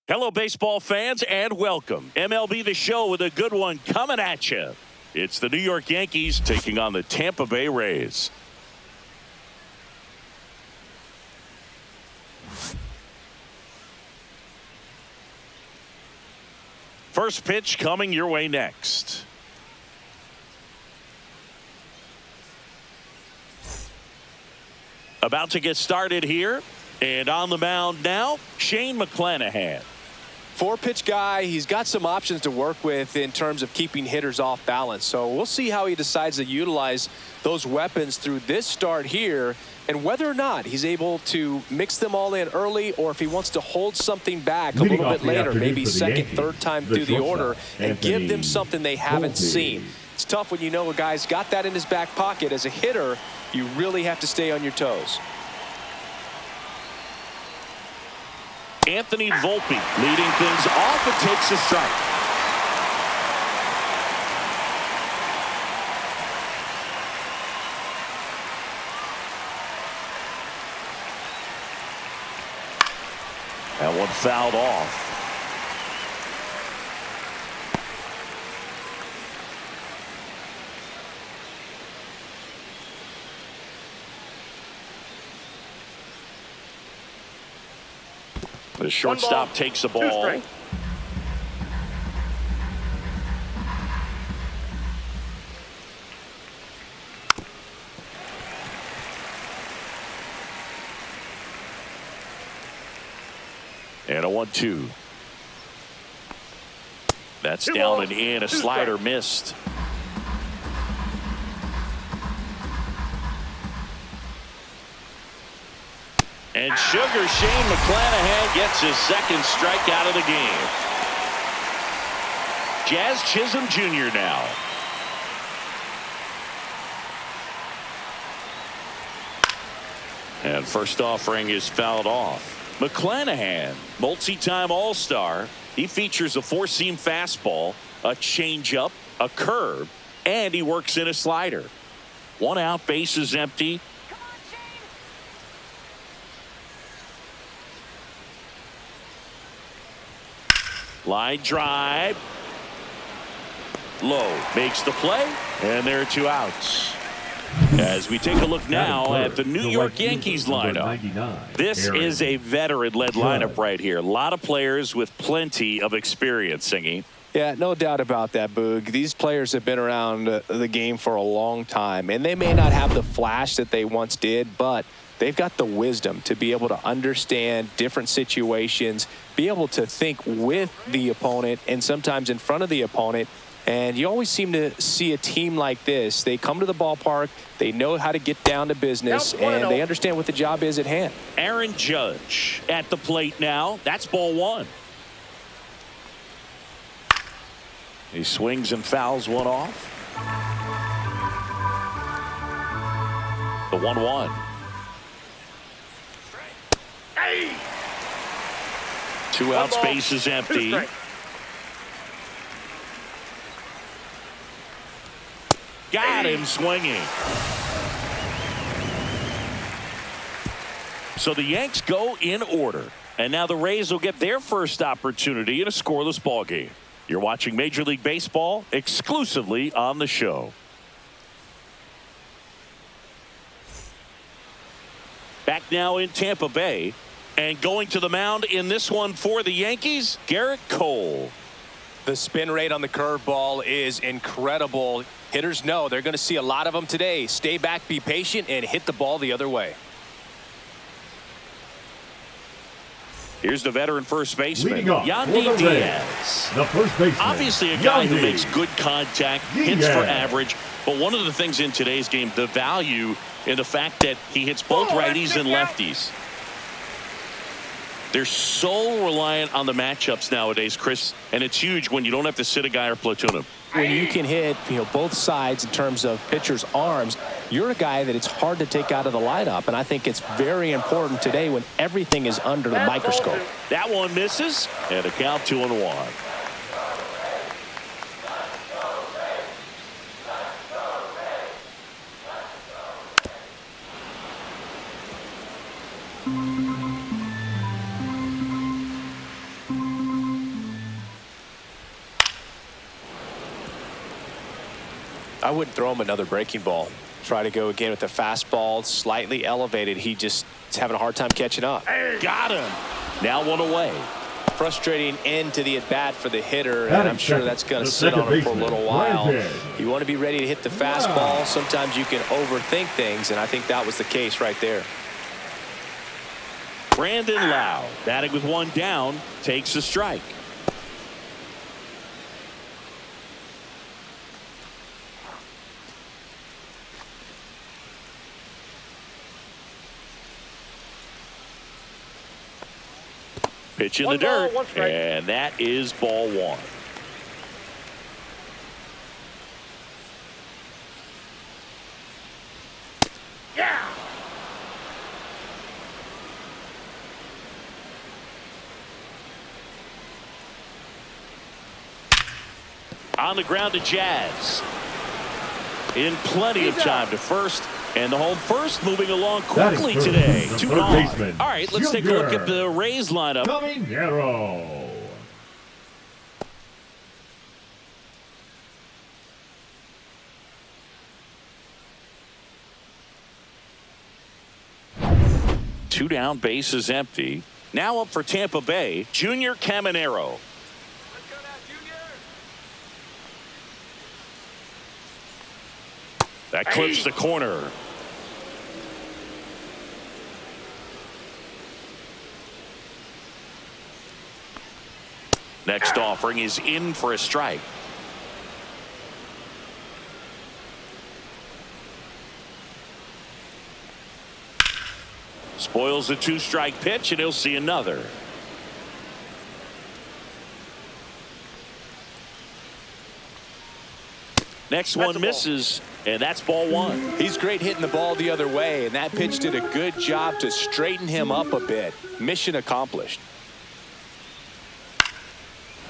Hello, baseball fans, and welcome. MLB The Show with a good one coming at you. It's the New York Yankees taking on the Tampa Bay Rays. First pitch coming your way next. About to get started here, and on the mound now, Shane McClanahan. Four-pitch guy. He's got some options to work with in terms of keeping hitters off balance. So we'll see how he decides to utilize those weapons through this start here, and whether or not he's able to mix them all in early, or if he wants to hold something back a little bit later, maybe second, third time through the order, and give them something they haven't seen. It's tough when you know a guy's got that in his back pocket. As a hitter, you really have to stay on your toes. Anthony Volpe leading things off and takes a strike. That one fouled off. The shortstop takes the ball. And a 1-2. That's down and in. A slider missed. And Sugar Shane McClanahan gets his second strikeout of the game. Jazz Chisholm Jr. now. And first offering is fouled off. McClanahan, multi-time All-Star. He features a four-seam fastball, a changeup, a curve, and he works in a slider. One out, base is empty. Line drive. Low makes the play, and there are two outs. As we take a look now at the New York Yankees lineup. This is a veteran-led lineup right here. A lot of players with plenty of experience, Singy. Yeah, no doubt about that, Boog. These players have been around the game for a long time, and they may not have the flash that they once did, but they've got the wisdom to be able to understand different situations, be able to think with the opponent and sometimes in front of the opponent. And you always seem to see a team like this. They come to the ballpark, they know how to get down to business, and they understand what the job is at hand. Aaron Judge at the plate now. That's ball one. He swings and fouls one off. The 1-1. Two outs, base is empty. Got him swinging. So the Yanks go in order. And now the Rays will get their first opportunity in a scoreless ball game. You're watching Major League Baseball exclusively on the show. Back now in Tampa Bay. And going to the mound in this one for the Yankees, Garrett Cole. The spin rate on the curveball is incredible. Hitters know they're going to see a lot of them today. Stay back, be patient, and hit the ball the other way. Here's the veteran first baseman, Yandy Diaz. The first baseman. Obviously a guy who makes good contact, hits for average. But one of the things in today's game, the value in the fact that he hits both righties and lefties. They're so reliant on the matchups nowadays, Chris, and it's huge when you don't have to sit a guy or platoon him. When you can hit, both sides in terms of pitchers' arms, you're a guy that it's hard to take out of the lineup, and I think it's very important today when everything is under the microscope. That one misses, and a count 2-1. I wouldn't throw him another breaking ball. Try to go again with the fastball, slightly elevated. He just is having a hard time catching up. Got him. Now one away. Frustrating end to the at-bat for the hitter, and I'm sure that's going to sit on him for a little while. You want to be ready to hit the fastball. Sometimes you can overthink things, and I think that was the case right there. Brandon Lau, batting with one down, takes a strike. Pitch in the dirt, and that is ball one. Yeah. On the ground to Jazz. In plenty of time to first. And the home first moving along quickly today. 2 on. All right, let's take a look at the Rays lineup. Caminero. Two down, bases empty. Now up for Tampa Bay, Junior Caminero. Let's go now, Junior. That clips the corner. Next offering is in for a strike. Spoils the 2-strike pitch, and he'll see another. Next one misses, and that's ball one. He's great hitting the ball the other way, and that pitch did a good job to straighten him up a bit. Mission accomplished.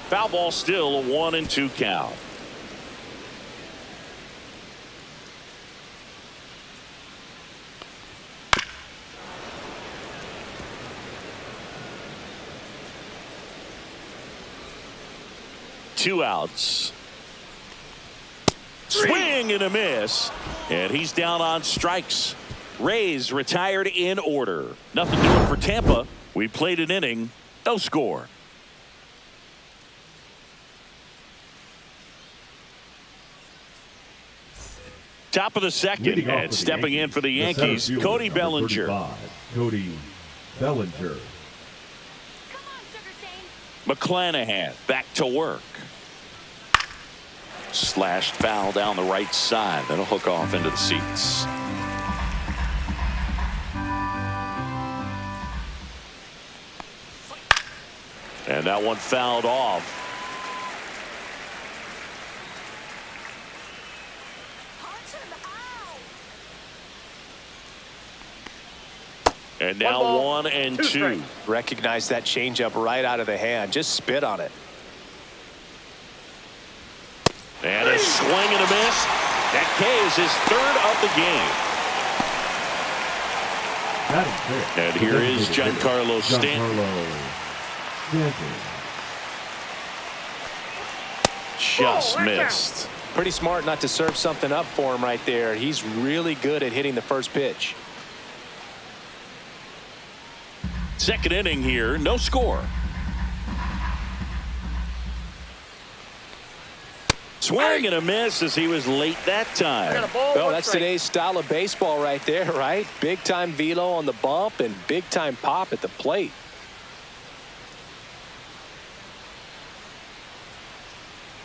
Foul ball, still a 1-2 count. Two outs. Swing and a miss, and he's down on strikes. Rays retired in order. Nothing doing for Tampa. We played an inning, no score. Top of the second, and stepping in for the Yankees, Cody Bellinger. Cody Bellinger. McClanahan back to work. Slashed foul down the right side. That'll hook off into the seats. And that one fouled off. And now 1-2. Recognize that changeup right out of the hand. Just spit on it. And a swing and a miss. That K is his third of the game. And here is Giancarlo Stanton. Just missed. Pretty smart not to serve something up for him right there. He's really good at hitting the first pitch. Second inning here, no score. Swing and a miss as he was late that time. Well, that's today's style of baseball right there, right? Big time velo on the bump and big time pop at the plate.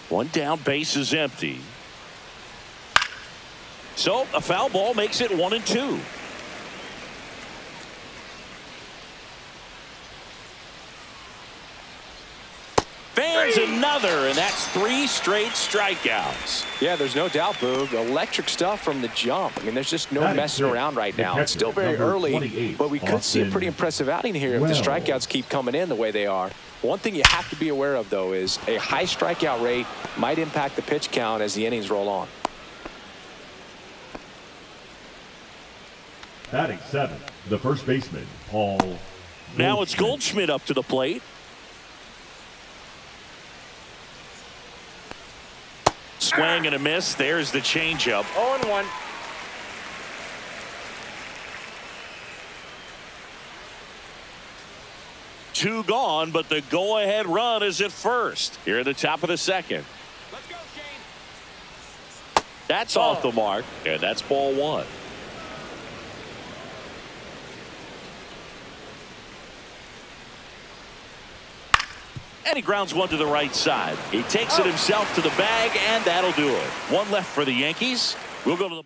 One down, base is empty. So a foul ball makes it 1-2. Fans another, and that's 3 straight strikeouts. Yeah, there's no doubt, Boog. Electric stuff from the jump. I mean, there's just no messing around right now. It's still very early, but we could see a pretty impressive outing here if the strikeouts keep coming in the way they are. One thing you have to be aware of, though, is a high strikeout rate might impact the pitch count as the innings roll on. Batting 7th, the first baseman, Paul. Now it's Goldschmidt up to the plate. swing and a miss. There's the changeup. 0-1. Two gone, but the go-ahead run is at first. Here at the top of the second. Let's go, Shane. That's off the mark, and that's ball one. And he grounds one to the right side. He takes it himself to the bag, and that'll do it. One left for the Yankees. We'll go to the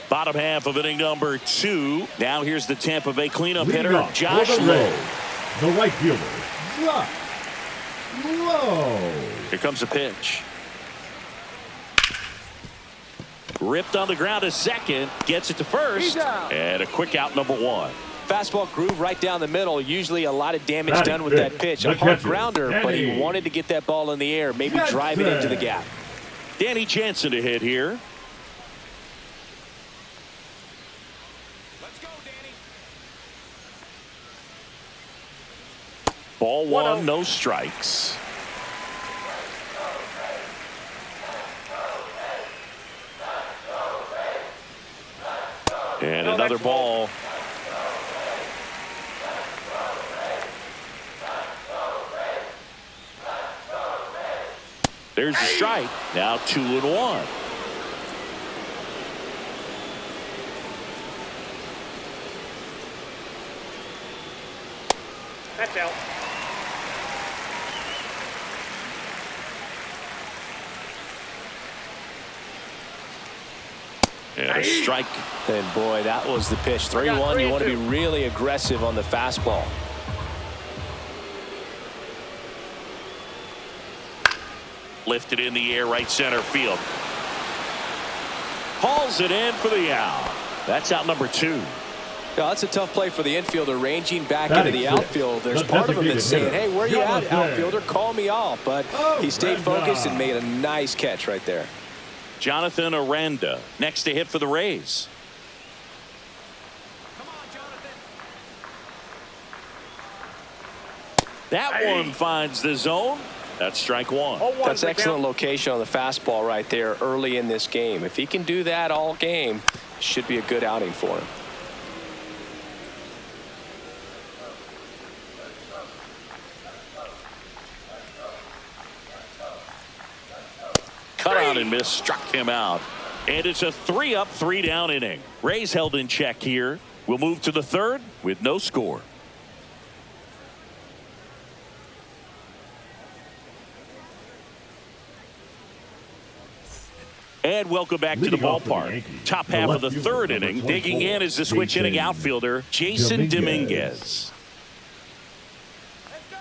bottom half of inning number 2. Now here's the Tampa Bay cleanup Leading hitter, off for Josh the Lowe. Rays, the right fielder, Josh Lowe. Here comes a pitch. Ripped on the ground to second. Gets it to first. And a quick out, number 1. Fastball groove right down the middle. Usually a lot of damage Batting done with that pitch. the A hard catcher, grounder, but he Danny wanted to get that ball in the air, maybe drive it into the gap. Danny Jansen to hit here. Let's go, Danny. Ball 1, no strikes. And another ball. There's the strike. Now 2-1. That's out. And a strike. And boy, that was the pitch. 3-1. You want to be really aggressive on the fastball. Lifted in the air, right center field. Hauls it in for the out. That's out number 2. Yeah, that's a tough play for the infielder, ranging back into Batting the six, outfield. There's the part of him designated that's saying, hitter, hey, where you at, Jonathan. outfielder? Call me off. But he stayed focused and made a nice catch right there. Jonathan Aranda next to hit for the Rays. Come on, Jonathan. That one finds the zone. That's strike 1. 0-1. That's excellent location on the fastball right there early in this game. If he can do that all game, it should be a good outing for him. Cut out and missed, struck him out. And it's a 3-up, 3-down inning. Rays held in check here. We'll move to the third with no score. And welcome back to the Leading off for the ballpark. Yankees, Top the half of left the fielder, third number inning. Digging 24, in is the switch hitting Jason outfielder, Jason Dominguez. Let's go,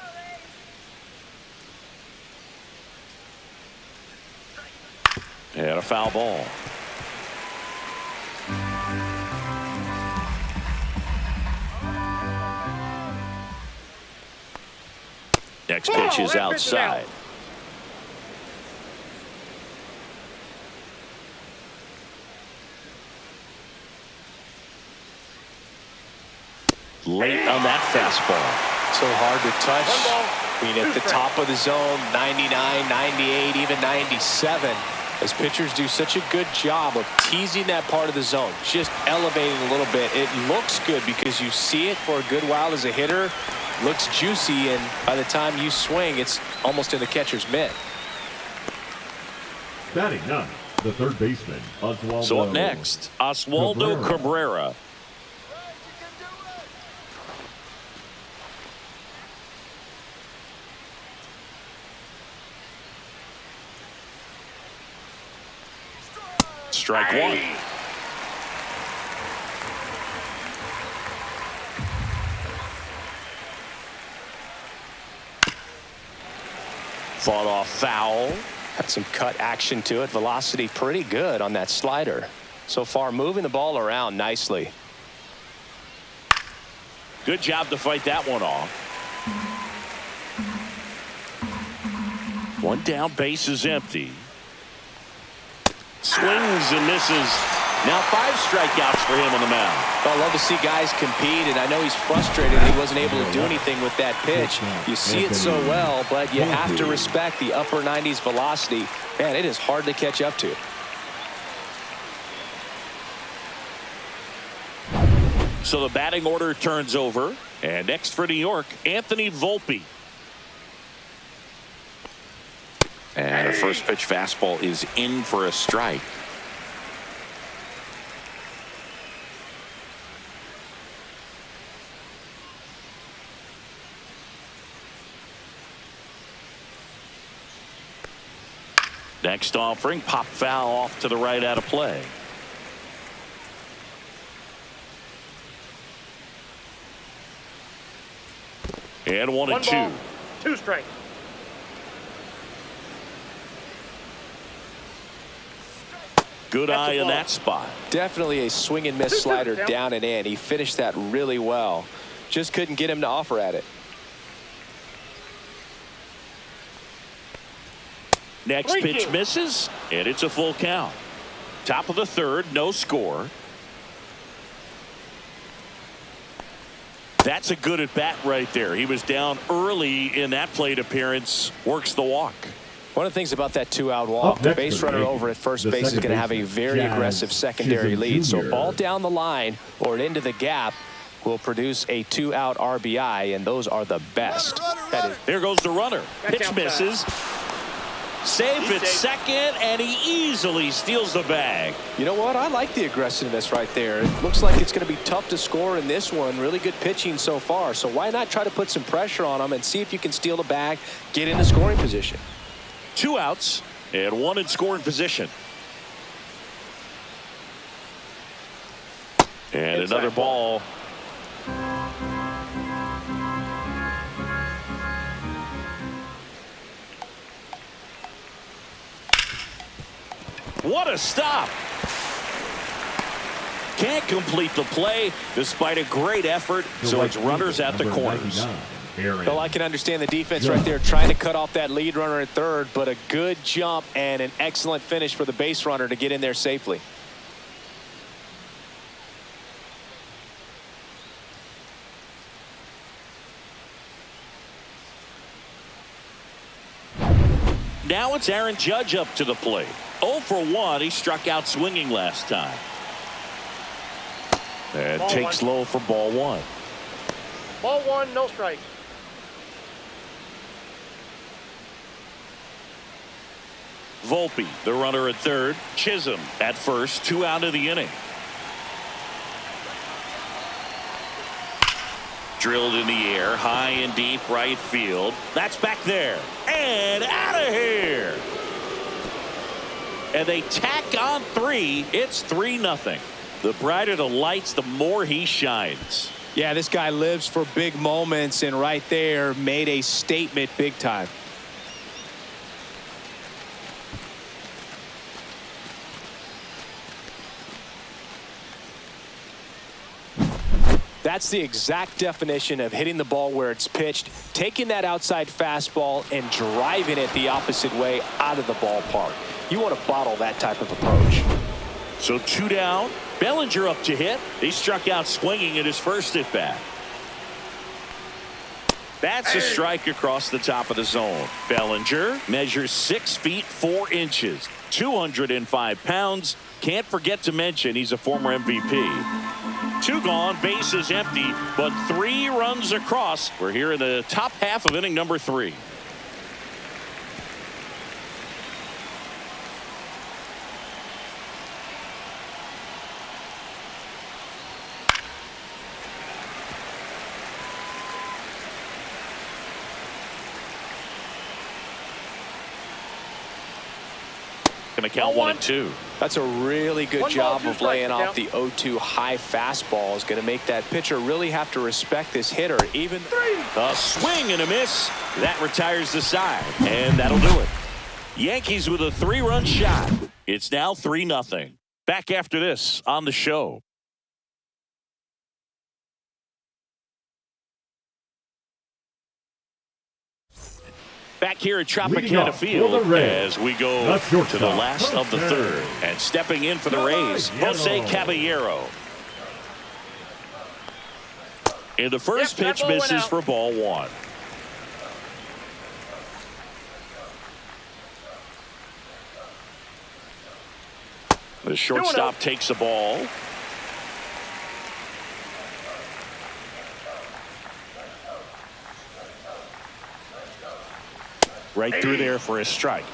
Rays. And a foul ball. Next pitch is outside. Late on that fastball. So hard to touch. I mean, at the top of the zone, 99, 98, even 97. As pitchers do such a good job of teasing that part of the zone, just elevating a little bit. It looks good because you see it for a good while as a hitter. Looks juicy, and by the time you swing, it's almost in the catcher's mitt. Batting 9, the third baseman, Oswaldo. So up next, Oswaldo Cabrera. Strike 1. Fought off foul. Had some cut action to it. Velocity pretty good on that slider. So far, moving the ball around nicely. Good job to fight that one off. One down, base is empty. Swings and misses. Now 5 strikeouts for him on the mound. Well, I love to see guys compete, and I know he's frustrated that he wasn't able to do anything with that pitch. You see it so well, but you have to respect the upper 90s velocity. Man, it is hard to catch up to. So the batting order turns over. And next for New York, Anthony Volpe. And a first pitch fastball is in for a strike. Next offering, pop foul off to the right out of play. And 1-2. 1 ball, 2 strikes. Good That's eye a in ball. that spot. Definitely a swing and miss slider down and in. He finished that really well. Just couldn't get him to offer at it. Next 3-2. pitch misses, and it's a full count. Top of the third, no score. That's a good at bat right there. He was down early in that plate appearance. Works the walk. One of the things about that 2-out walk, the base runner over at first base is going to have a very aggressive secondary lead. So ball down the line or into the gap will produce a 2-out RBI, and those are the best. There goes the runner. That's Pitch outside. misses. Safe at second, and he easily steals the bag. You know what? I like the aggressiveness right there. It looks like it's going to be tough to score in this one. Really good pitching so far. So why not try to put some pressure on him and see if you can steal the bag, get into scoring position. 2 outs and 1 in scoring position. And another ball. What a stop. Can't complete the play despite a great effort. So it's runners at the corners. Well, I can understand the defense right there trying to cut off that lead runner at third, but a good jump and an excellent finish for the base runner to get in there safely. Now it's Aaron Judge up to the plate. 0 for 1. He struck out swinging last time. And Ball takes 1. low for ball 1. Ball 1, no strikes. Volpe, the runner at third. Chisholm at first. 2 out of the inning. Drilled in the air, high and deep right field. That's back there. And out of here. And they tack on 3. It's 3-0. The brighter the lights, the more he shines. Yeah, this guy lives for big moments, and right there made a statement big time. That's the exact definition of hitting the ball where it's pitched, taking that outside fastball and driving it the opposite way out of the ballpark. You want to bottle that type of approach. So 2 down. Bellinger up to hit. He struck out swinging at his first at bat. That's a strike across the top of the zone. Bellinger measures 6 feet 4 inches, 205 pounds. Can't forget to mention he's a former MVP. 2 gone, bases empty, but 3 runs across. We're here in the top half of inning number 3. Going to count 1 and 2. That's a really good 1 ball, job 2 of laying strikes, off the 0-2 high fastball. Is going to make that pitcher really have to respect this hitter. Even A swing and a miss. That retires the side, and that'll do it. Yankees with a 3-run shot. It's now 3-0. Back after this on the show. Back here at Leading Tropicana off for Field the Rays, as we go the to the shortstop, last of the Jose third. And stepping in for the Rays, Jose Caballero. And the first pitch misses for ball one. The shortstop takes the ball. Right through there for a strike.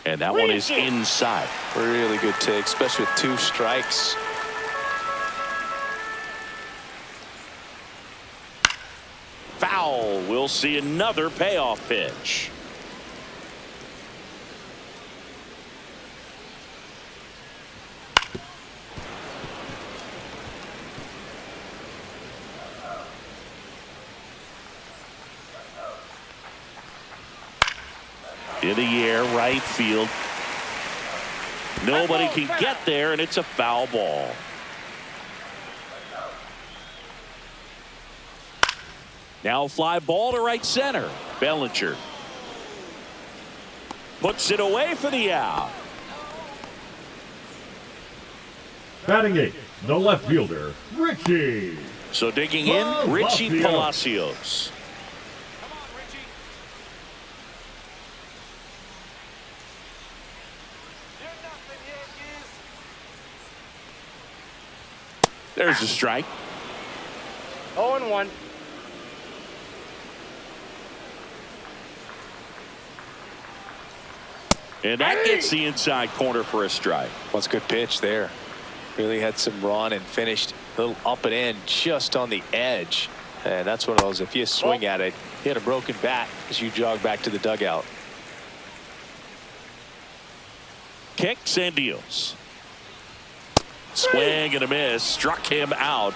And that one is inside. Really good take, especially with 2 strikes. Foul. We'll see another payoff pitch. In the air, right field. Nobody can get there, and it's a foul ball. Now fly ball to right center. Bellinger puts it away for the out. Batting 8, the left fielder, Richie. So digging in, Richie Palacios. There's a strike. 0-1. And that gets the inside corner for a strike. What's a good pitch there. Really had some run and finished a little up and in just on the edge. And that's one of those, if you swing at it, hit a broken bat as you jog back to the dugout. Kicks and deals. Swing and a miss. Struck him out.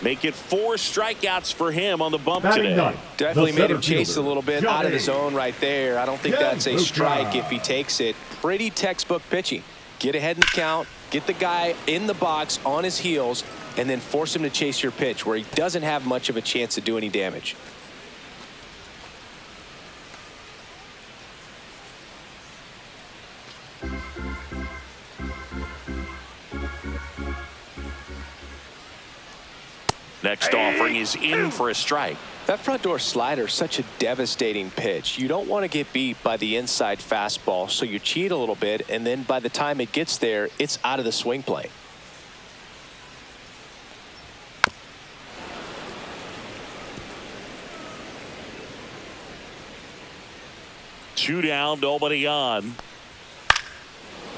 Make it 4 strikeouts for him on the bump Batting today. 9, Definitely the made him center chase a fielder, little bit out of the Johnny. zone right there. I don't think that's a strike if he takes it. Pretty textbook pitching. Get ahead in the count, get the guy in the box on his heels, and then force him to chase your pitch where he doesn't have much of a chance to do any damage. Next offering is in for a strike. That front door slider is such a devastating pitch. You don't want to get beat by the inside fastball, so you cheat a little bit, and then by the time it gets there, it's out of the swing plane. Two down, nobody on.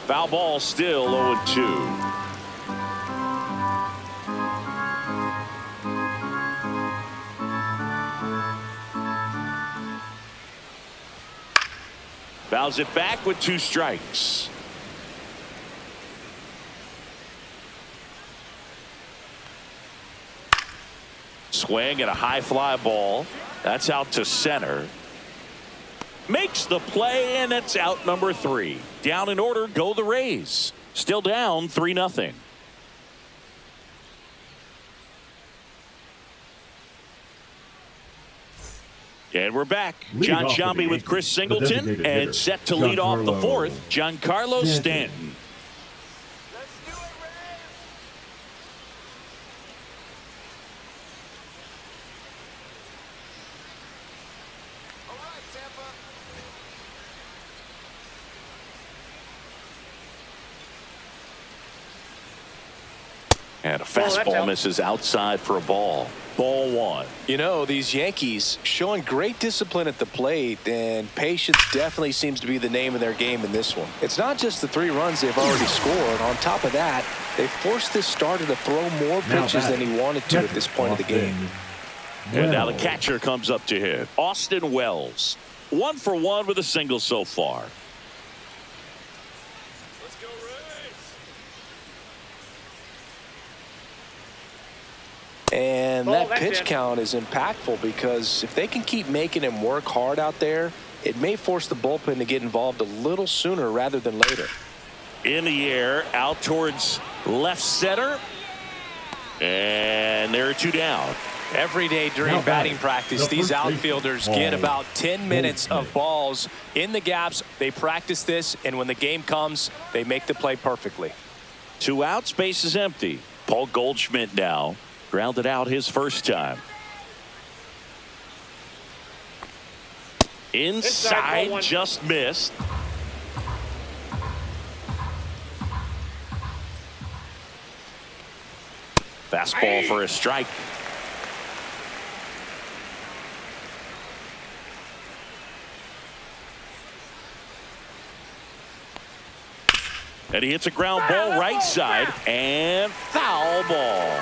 Foul ball still 0-2. Fouls it back with 2 strikes. Swing and a high fly ball. That's out to center. Makes the play, and it's out number 3. Down in order go the Rays. Still down 3-0. And we're back. John Shambi with Chris Singleton, and set to lead off the 4th, Giancarlo Stanton. And a fastball misses outside for a ball. Ball 1. You know, these Yankees showing great discipline at the plate, and patience definitely seems to be the name of their game in this one. It's not just the 3 runs they've already scored. On top of that, they forced this starter to throw more pitches than he wanted to at this point of the game. And now the catcher comes up to hit. Austin Wells. 1 for 1 with a single so far. And that that's pitch in. count is impactful because if they can keep making him work hard out there, it may force the bullpen to get involved a little sooner rather than later. In the air, out towards left center. And there are 2 down. Every day during batting practice, these outfielders get about 10 minutes of balls in the gaps. They practice this, and when the game comes, they make the play perfectly. 2 outs, base is empty. Paul Goldschmidt now grounded out his first time. Inside, just missed. Fastball for a strike. And he hits a ground ball right side and foul ball.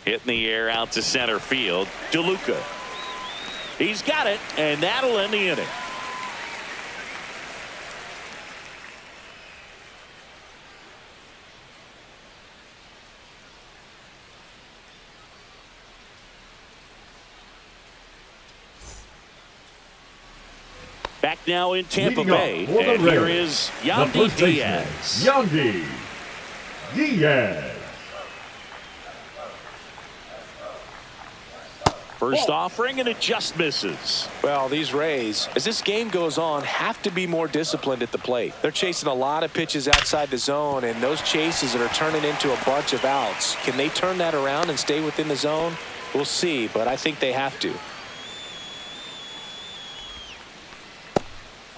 Hit in the air out to center field. DeLuca. He's got it, and that'll end the inning. Back now in Tampa Bay, and here is Yandy Diaz. Yandy Diaz. First offering, and it just misses. Well, these Rays, as this game goes on, have to be more disciplined at the plate. They're chasing a lot of pitches outside the zone, and those chases are turning into a bunch of outs. Can they turn that around and stay within the zone? We'll see, but I think they have to.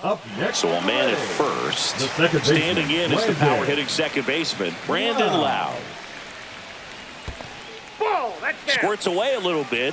Up next, so a man at first. Standing in is the power hitting second baseman, Brandon Lowe. Ball, that's down. Squirts away a little bit.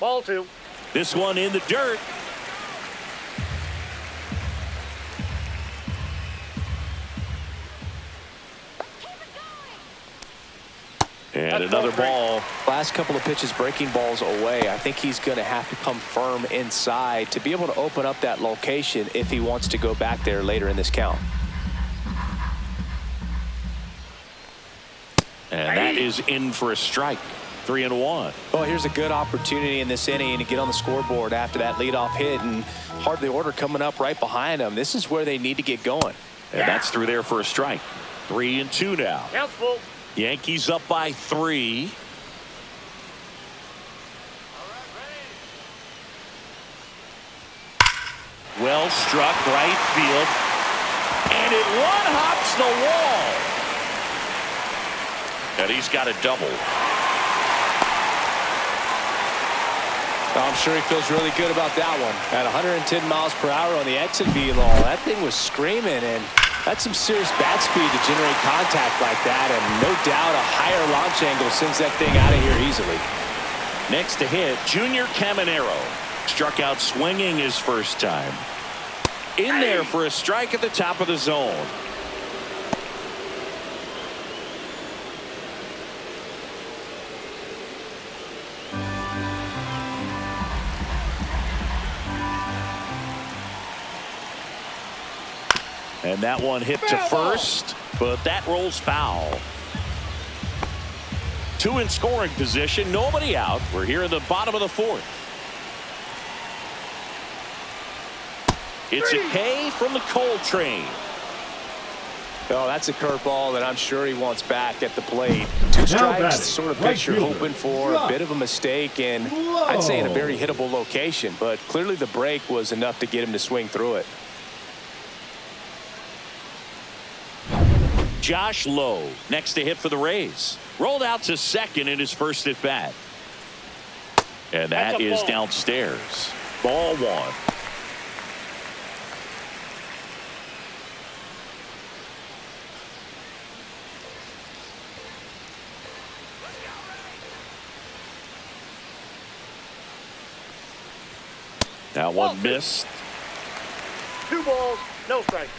Ball 2. This one in the dirt. And another ball. Last couple of pitches breaking balls away. I think he's going to have to come firm inside to be able to open up that location if he wants to go back there later in this count. And that is in for a strike. 3-1. Well, here's a good opportunity in this inning to get on the scoreboard after that leadoff hit, and hardly order coming up right behind them. This is where they need to get going. And that's through there for a strike. 3-2 now. Count's full. Yankees up by 3. Well struck right field. And it one-hops the wall. And he's got a double. I'm sure he feels really good about that one. At 110 miles per hour on the exit velo, that thing was screaming, and that's some serious bat speed to generate contact like that, and no doubt a higher launch angle sends that thing out of here easily. Next to hit, Junior Caminero. Struck out swinging his first time. In there for a strike at the top of the zone. And that one hit to first, but that rolls foul. 2 in scoring position, nobody out. We're here in the bottom of the 4th. It's a K from the Coltrane. Oh, that's a curveball that I'm sure he wants back at the plate. 2 strikes, sort of pitch you're hoping for, a bit of a mistake, and I'd say in a very hittable location, but clearly the break was enough to get him to swing through it. Josh Lowe next to hit for the Rays. Rolled out to second in his first at bat. And that is downstairs. Ball 1. That one missed. 2 balls, no strikes.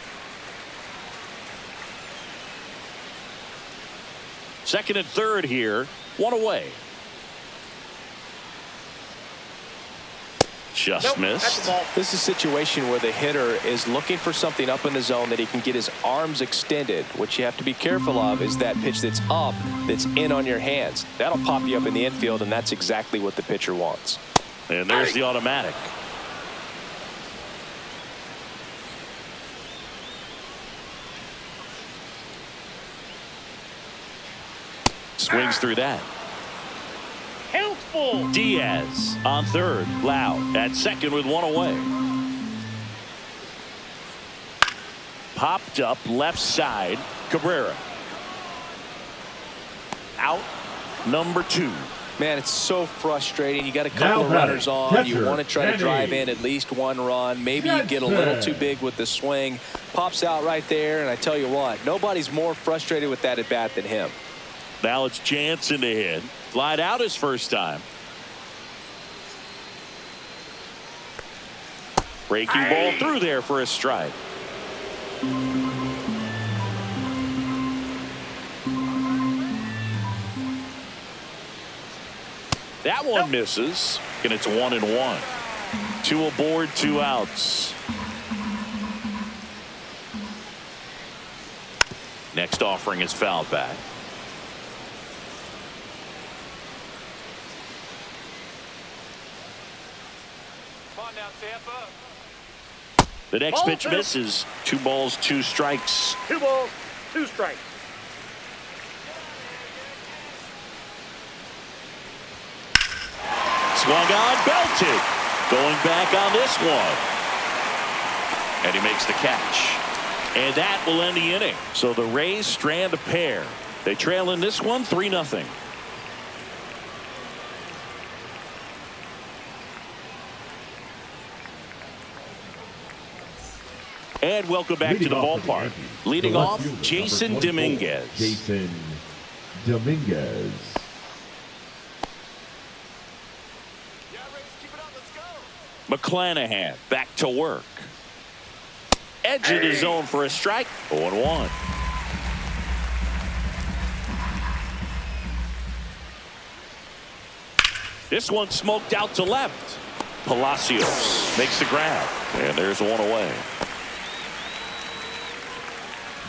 Second and third here. One away. Just Nope, missed. that's the ball. This is a situation where the hitter is looking for something up in the zone that he can get his arms extended. What you have to be careful of is that pitch that's up, that's in on your hands. That'll pop you up in the infield, and that's exactly what the pitcher wants. And there's the automatic. Swings through that. Healthful. Diaz on third. Loud at second with one away. Popped up left side. Cabrera. Out. Number 2. Man, it's so frustrating. You got a couple of runners on. You want to try to drive in at least one run. Maybe you get a little too big with the swing. Pops out right there, and I tell you what, nobody's more frustrated with that at bat than him. Now it's Jansen to hit. Flied out his first time. Breaking ball through there for a strike. That one misses, and it's 1-1. 2 aboard, 2 outs. Next offering is fouled back. Come on now, Tampa. The next Ball pitch 2. misses. 2 balls, 2 strikes. 2 balls, 2 strikes. Swung on, belted. Going back on this one. And he makes the catch. And that will end the inning. So the Rays strand a pair. They trail in this one 3-0. And welcome back to the ballpark. Leading off, Jason Dominguez. Jason Dominguez. McClanahan back to work. Edge of the zone for a strike. 0-1. This one smoked out to left. Palacios makes the grab. And there's one away.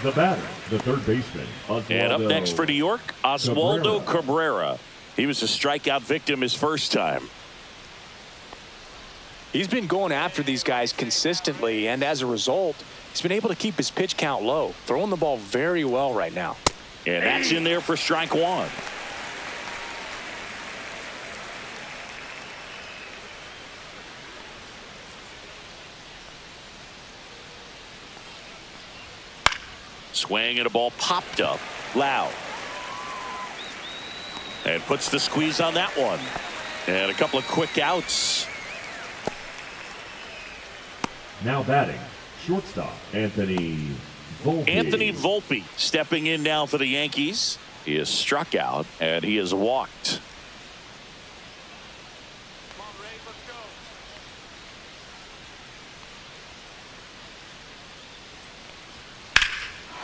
The batter, the third baseman. Oswaldo And up next for New York, Oswaldo Cabrera. He was a strikeout victim his first time. He's been going after these guys consistently, and as a result, he's been able to keep his pitch count low, throwing the ball very well right now. And that's in there for strike 1. Swing and a ball popped up. Loud. And puts the squeeze on that one. And a couple of quick outs. Now batting, shortstop, Anthony Volpe. Anthony Volpe stepping in now for the Yankees. He is struck out and he is walked.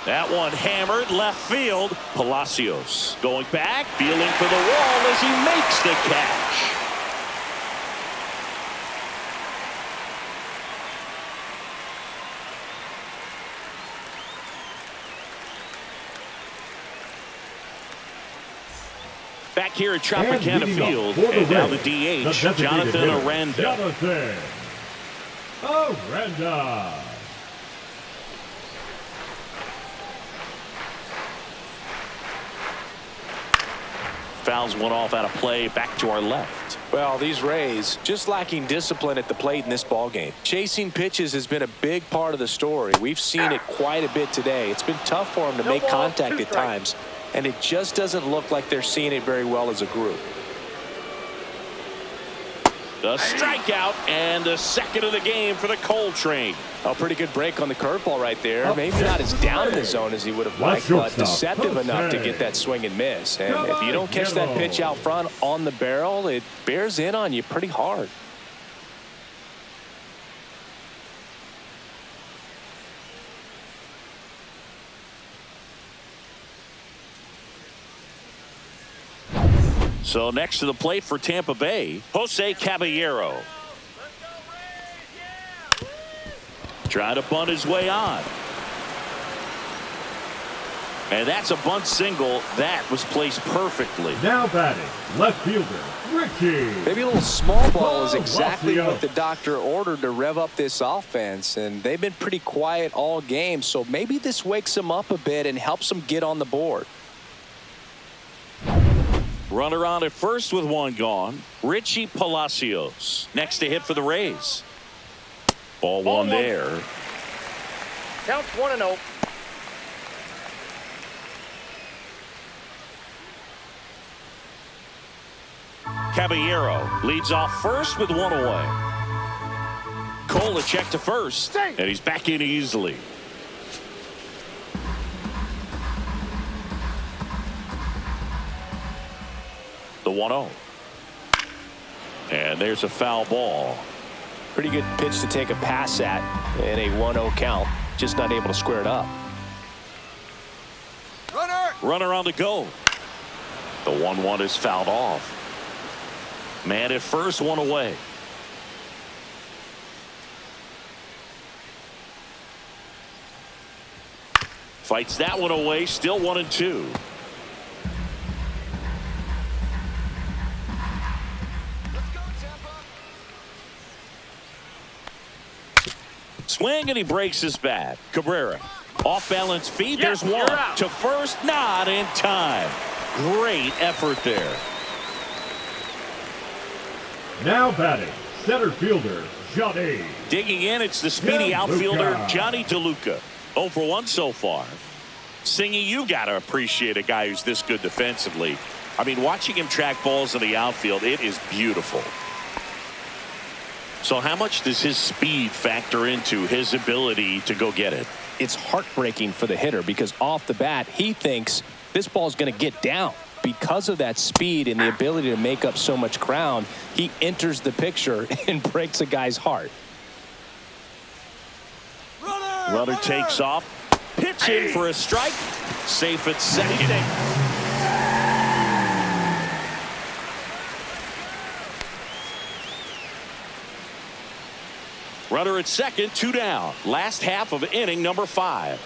That one hammered left field. Palacios going back, feeling for the wall as he makes the catch. Back here at Tropicana Field, and now the DH, Jonathan Aranda. Jonathan Aranda. Fouls one off out of play, back to our left. Well, these Rays just lacking discipline at the plate in this ballgame. Chasing pitches has been a big part of the story. We've seen it quite a bit today. It's been tough for them to make contact at times, and it just doesn't look like they're seeing it very well as a group. The strikeout and the second of the game for the Coltrane. A pretty good break on the curveball right there. Maybe not as down in the zone as he would have liked, but deceptive enough to get that swing and miss. And if you don't catch that pitch out front on the barrel, it bears in on you pretty hard. So next to the plate for Tampa Bay, Jose Caballero. Trying to bunt his way on. And that's a bunt single. That was placed perfectly. Now batting, left fielder, Richie. Maybe a little small ball is exactly what the doctor ordered to rev up this offense. And they've been pretty quiet all game. So maybe this wakes them up a bit and helps them get on the board. Runner on at first with one gone. Richie Palacios next to hit for the Rays. Ball one there. Counts 1-0. Caballero leads off first with one away. Cole a check to first, and he's back in easily. The 1-0. And there's a foul ball. Pretty good pitch to take a pass at in a 1-0 count. Just not able to square it up. Runner on the go. The 1-1 is fouled off. Man at first, one away. Fights that one away, still 1-2. Swing, and he breaks his bat. Cabrera, off balance feet. There's one to first, not in time. Great effort there. Now batting, center fielder, Johnny. Digging in, it's the speedy outfielder, Johnny DeLuca. 0 for 1 so far. Singy, you got to appreciate a guy who's this good defensively. I mean, watching him track balls in the outfield, it is beautiful. So how much does his speed factor into his ability to go get it? It's heartbreaking for the hitter because off the bat, he thinks this ball is going to get down. Because of that speed and the ability to make up so much ground, he enters the picture and breaks a guy's heart. Runner takes off. Pitch in for a strike. Safe at second. Runner at second, 2 down. Last half of inning number 5.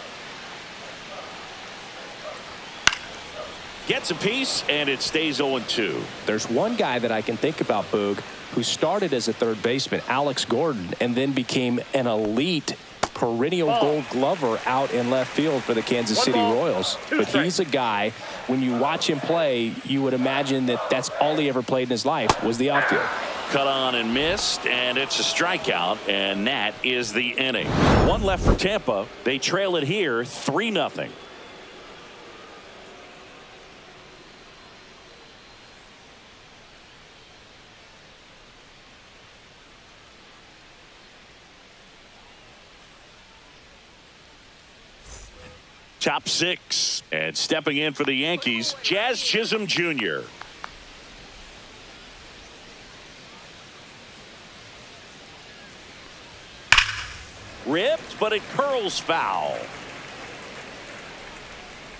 Gets a piece, and it stays 0-2. There's one guy that I can think about, Boog, who started as a third baseman, Alex Gordon, and then became an elite perennial Gold Glover out in left field for the Kansas City Royals. But he's a guy, when you watch him play, you would imagine that that's all he ever played in his life was the outfield. Cut on and missed, and it's a strikeout, and that is the inning. One left for Tampa. They trail it here 3-0. Top 6, and stepping in for the Yankees, Jazz Chisholm Jr. Ripped, but it curls foul.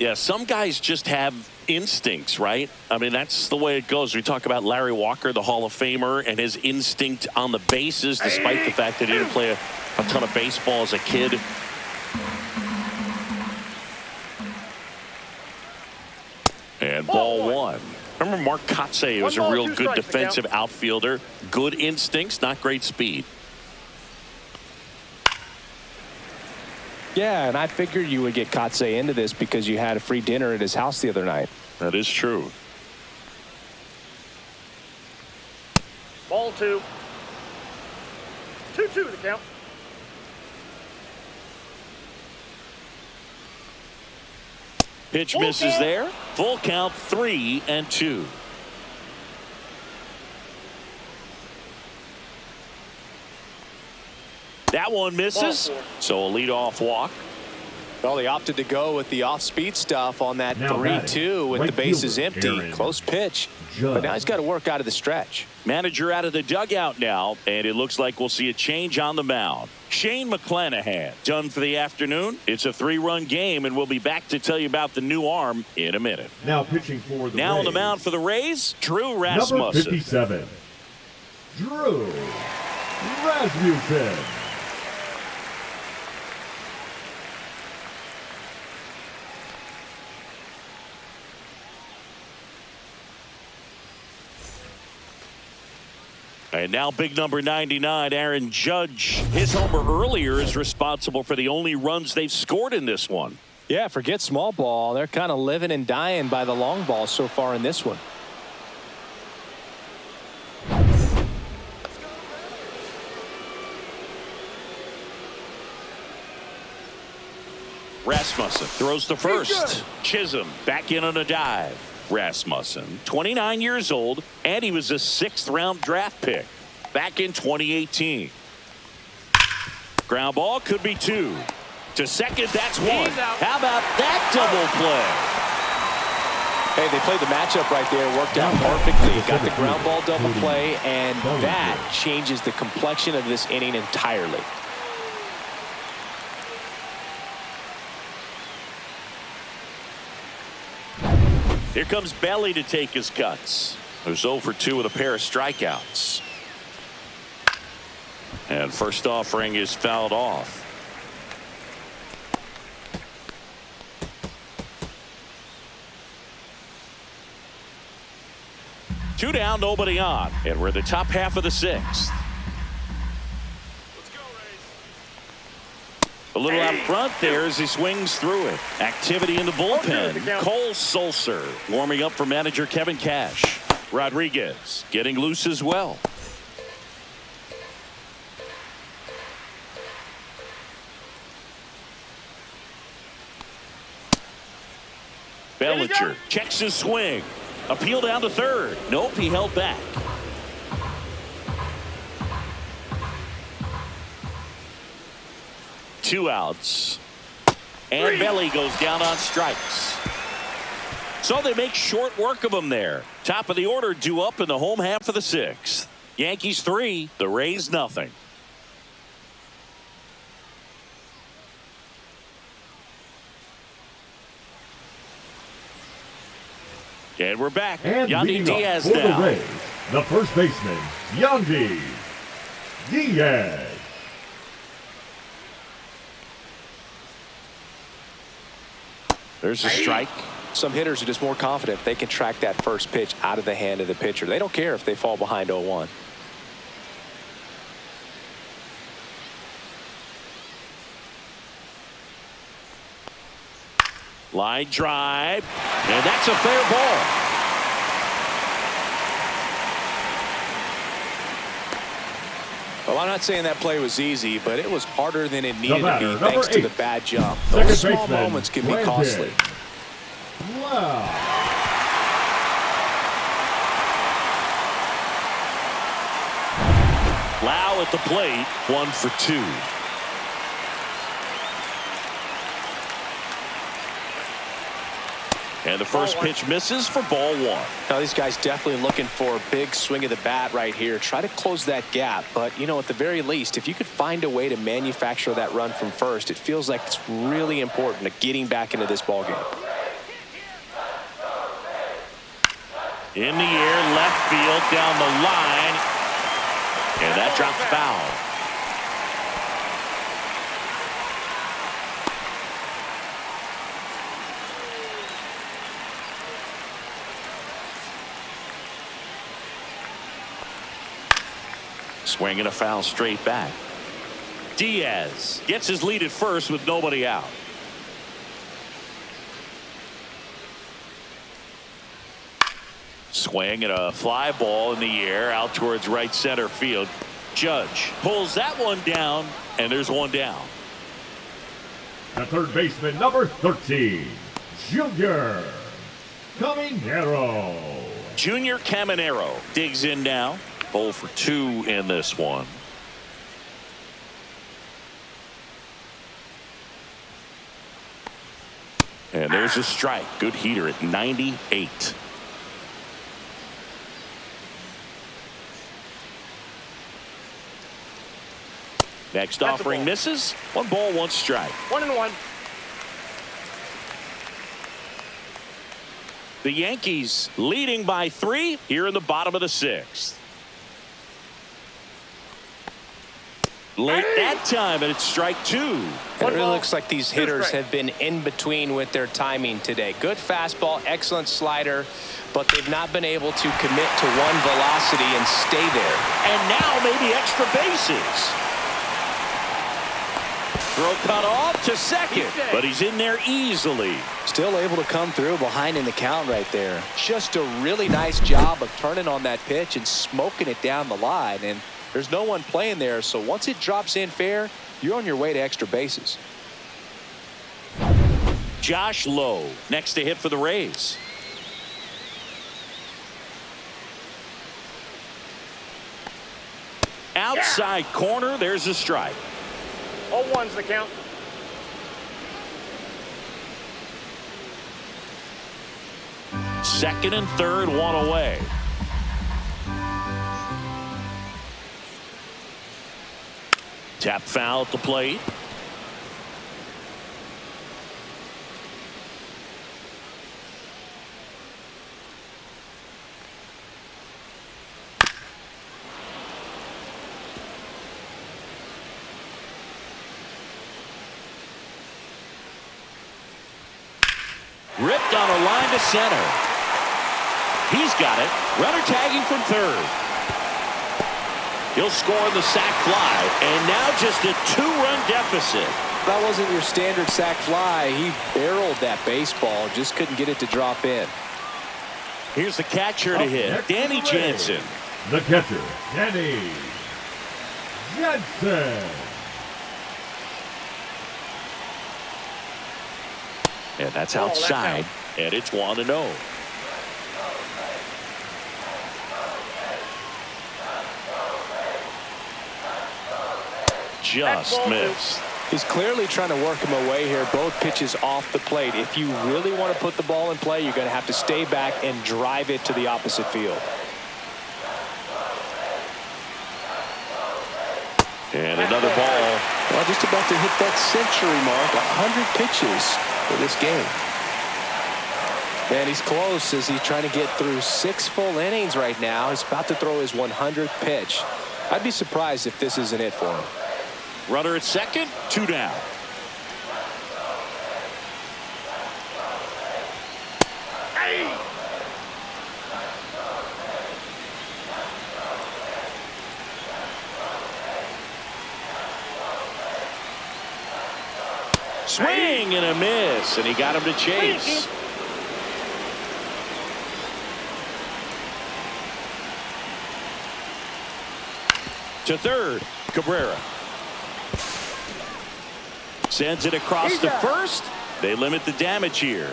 Yeah, some guys just have instincts, right? I mean, that's the way it goes. We talk about Larry Walker, the Hall of Famer, and his instinct on the bases, despite the fact that he didn't play a ton of baseball as a kid. And ball one. Remember Mark Kotze was a real good defensive outfielder. Good instincts, not great speed. Yeah, and I figured you would get Kotze into this because you had a free dinner at his house the other night. That is true. Ball 2. 2-2 the count. Pitch misses there. Full count, 3-2. That one misses. So a leadoff walk. Well, they opted to go with the off-speed stuff on that Now 3-2 with right the bases fielder, empty. Aaron Close pitch. Judge. But now he's got to work out of the stretch. Manager out of the dugout now, and it looks like we'll see a change on the mound. Shane McClanahan done for the afternoon. It's a 3-run game, and we'll be back to tell you about the new arm in a minute. Now pitching for the Now Rays. on the mound for the Rays, Drew Number Rasmussen. 57, Drew Rasmussen. And now big number 99, Aaron Judge. His homer earlier is responsible for the only runs they've scored in this one. Yeah, forget small ball. They're kind of living and dying by the long ball so far in this one. Rasmussen throws to first. Chisholm back in on a dive. Rasmussen, 29 years old, and he was a 6th-round draft pick back in 2018. Ground ball could be 2. To second, that's 1. How about that double play? Hey, they played the matchup right there. Worked out perfectly. Got the ground ball double play, and that changes the complexion of this inning entirely. Here comes Belly to take his cuts. Who's 0 for 2 with a pair of strikeouts. And first offering is fouled off. Two down, nobody on. And we're in the top half of the 6th. A little out front there as he swings through it. Activity in the bullpen. Cole Sulser warming up for manager Kevin Cash. Rodriguez getting loose as well. Bellinger checks his swing. Appeal down to third. Nope, he held back. Two outs. And Belly goes down on strikes. So they make short work of him there. Top of the order due up in the home half of the 6th. Yankees 3, the Rays nothing. And we're back. And Yandy Diaz for now. the Rays, the first baseman, Yandy Diaz. There's a strike. Some hitters are just more confident if they can track that first pitch out of the hand of the pitcher. They don't care if they fall behind 0-1. Line drive. And that's a fair ball. Well, I'm not saying that play was easy, but it was harder than it needed to batter, be thanks to number the bad jump. Second Those small baseman, moments can be Brandon. costly. Wow. Lau at the plate, 1 for 2. And the first pitch misses for ball 1. Now, these guys definitely looking for a big swing of the bat right here. Try to close that gap. But, you know, at the very least, if you could find a way to manufacture that run from first, it feels like it's really important to getting back into this ballgame. In the air, left field, down the line. And that drops foul. Swinging a foul straight back. Diaz gets his lead at first with nobody out. Swing and a fly ball in the air out towards right center field. Judge pulls that one down, and there's one down. The third baseman, number 13, Junior Caminero. Junior Caminero digs in now. 0 for 2 in this one. And there's a strike. Good heater at 98. Next offering misses. 1 ball, 1 strike. 1-1. The Yankees leading by 3 here in the bottom of the 6th. Late that time, and it's strike 2. It really looks like these hitters have been in between with their timing today. Good fastball, excellent slider, but they've not been able to commit to one velocity and stay there. And now maybe extra bases. Throw cut off to second, but he's in there easily. Still able to come through behind in the count right there. Just a really nice job of turning on that pitch and smoking it down the line. And there's no one playing there, so once it drops in fair, you're on your way to extra bases. Josh Lowe next to hit for the Rays. Outside corner, there's a strike. 0-1's the count. Second and third, 1 away. Tap foul at the plate. Ripped on a line to center. He's got it. Runner tagging from third. He'll score on the sac fly, and now just a 2-run deficit. That wasn't your standard sac fly. He barreled that baseball, just couldn't get it to drop in. Here's the catcher to hit, Danny Jansen. The catcher, Danny Jansen. And that's outside, and it's 1-0. Just missed. He's clearly trying to work him away here. Both pitches off the plate. If you really want to put the ball in play, you're going to have to stay back and drive it to the opposite field. And another ball. Well, just about to hit that century mark. 100 pitches for this game. And he's close as he's trying to get through 6 full innings right now. He's about to throw his 100th pitch. I'd be surprised if this isn't it for him. Runner at second, 2 down. Hey! Swing and a miss, and he got him to chase. To third, Cabrera. Sends it across to first. They limit the damage here.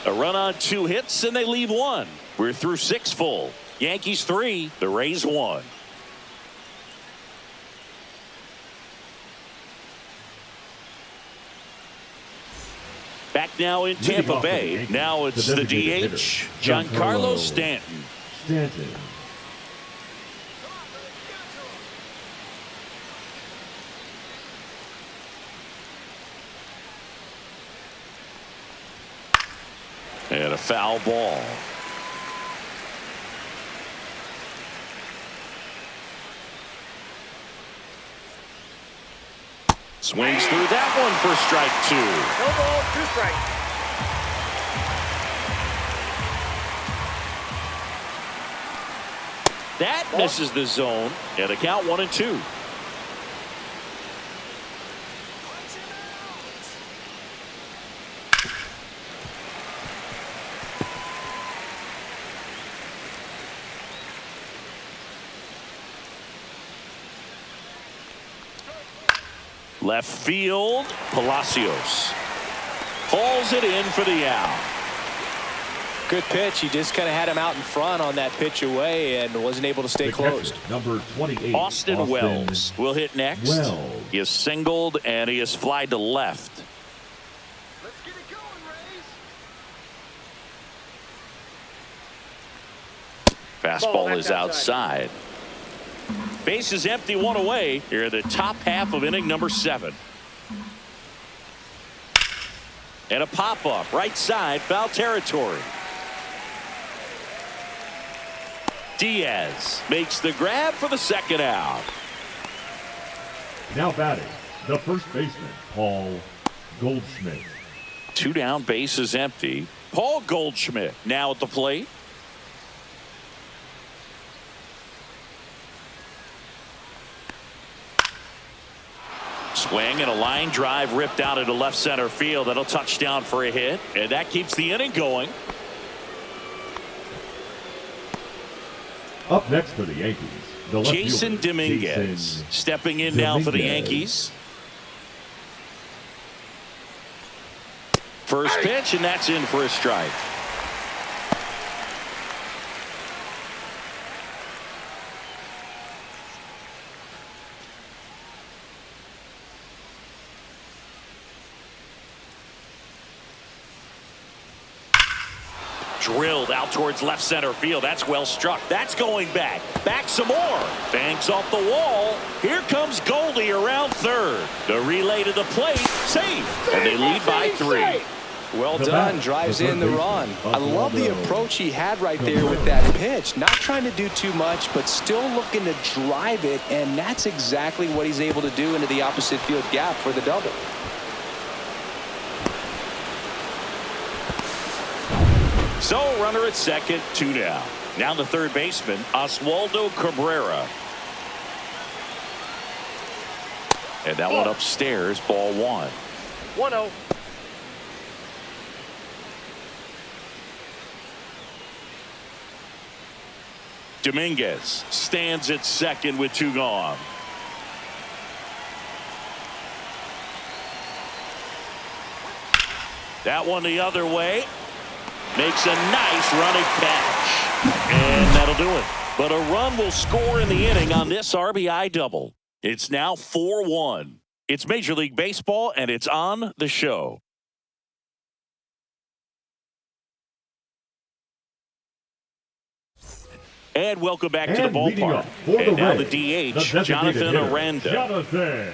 A run on 2 hits, and they leave 1. We're through 6 full. Yankees 3, the Rays 1. Back now in Tampa Bay. Now it's the DH, Giancarlo Stanton. And a foul ball. Swings through that one for strike 2. No ball, 2 strikes. That misses the zone. And a count 1-2. Left field, Palacios hauls it in for the out. Good pitch. He just kind of had him out in front on that pitch away and wasn't able to stay closed. Number 28, Austin Wells will hit next. He is singled and he is flied to left. Let's get it going. Fastball is outside. Base is empty, one away. Here in the top half of inning number 7. And a pop-up right side, foul territory. Diaz makes the grab for the second out. Now batting, the first baseman, Paul Goldschmidt. 2 down, base is empty. Paul Goldschmidt now at the plate. Swing and a line drive ripped out into left center field. That'll touch down for a hit, and that keeps the inning going. Up next for the Yankees, the left Jason fielder, Dominguez Jason stepping in now for the Dominguez. Yankees. First pitch, and that's in for a strike. Drilled out towards left center field. That's well struck. That's going back. Back some more. Banks off the wall. Here comes Goldie around third. The relay to the plate. Safe. And they lead by 3. Well The done. bat, Drives the in the third run. baseman, I love the Oswaldo approach he had right there with that pitch. Not trying to do too much, but still looking to drive it, and that's exactly what he's able to do into the opposite field gap for the double. So runner at second, 2 down. Now the third baseman, Oswaldo Cabrera. And that one upstairs, ball 1. 1-0. Dominguez stands at second with 2 gone. That one the other way. Makes a nice running catch. And that'll do it. But a run will score in the inning on this RBI double. It's now 4-1. It's Major League Baseball, and it's on the show. And welcome back to the ballpark. And now the DH, Jonathan Aranda.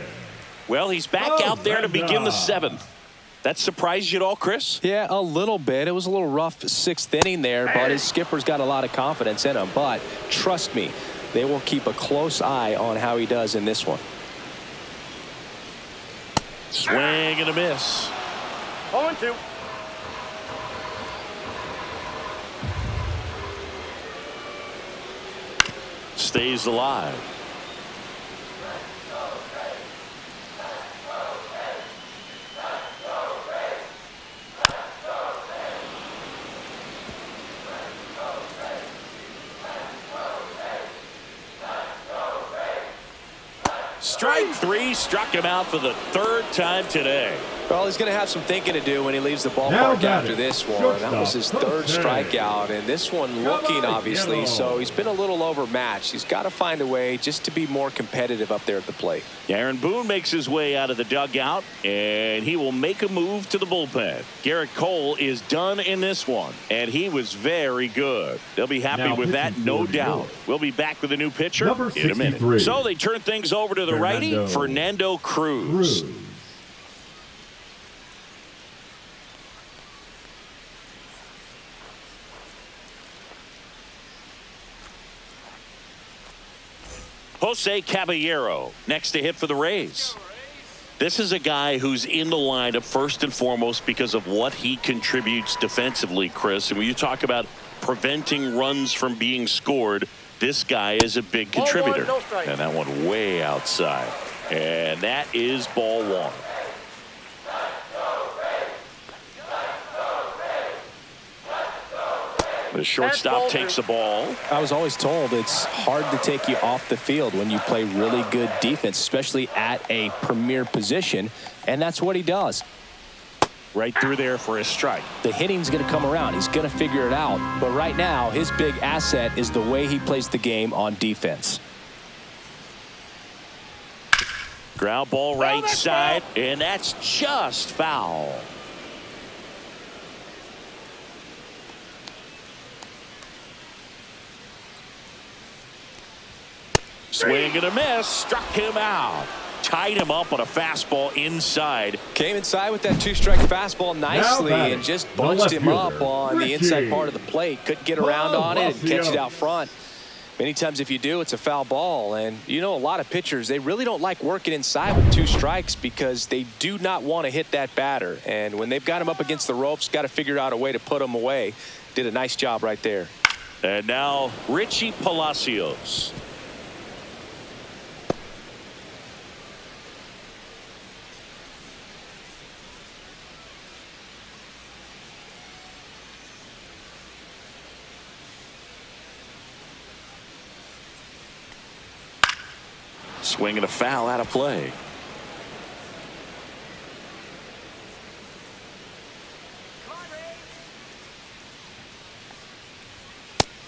Well, he's back out there to begin the 7th. That surprised you at all, Chris? Yeah, a little bit. It was a little rough 6th inning there, but his skipper's got a lot of confidence in him. But trust me, they will keep a close eye on how he does in this one. Swing and a miss. 0-2. Stays alive. Strike 3, struck him out for the 3rd time today. Well, he's going to have some thinking to do when he leaves the Now ballpark batting, after this one. That was his 3rd Jose. strikeout, and this one looking, obviously, so he's been a little overmatched. He's got to find a way just to be more competitive up there at the plate. Aaron Boone makes his way out of the dugout, and he will make a move to the bullpen. Garrett Cole is done in this one, and he was very good. They'll be happy Now with that, pitching no for doubt. York. We'll be back with a new pitcher Number in a minute. 63. So they turn things over to the righty, Fernando Cruz. Jose Caballero next to hit for the Rays. This is a guy who's in the lineup first and foremost because of what he contributes defensively, Chris. And when you talk about preventing runs from being scored, this guy is a big contributor. no strike. And that one way outside. And that is ball 1. The shortstop takes the ball. I was always told it's hard to take you off the field when you play really good defense, especially at a premier position, and that's what he does. Right through there for a strike. The hitting's going to come around. He's going to figure it out. But right now, his big asset is the way he plays the game on defense. Ground ball right side, and that's just foul. Swing and a miss. Struck him out. Tied him up on a fastball inside. Came inside with that two-strike fastball nicely and just bunched him up on the inside part of the plate. Couldn't get around on it and catch it out front. Many times if you do, it's a foul ball. And, you know, a lot of pitchers, they really don't like working inside with two strikes because they do not want to hit that batter. And when they've got him up against the ropes, got to figure out a way to put him away. Did a nice job right there. And now Richie Palacios. Swing and a foul out of play.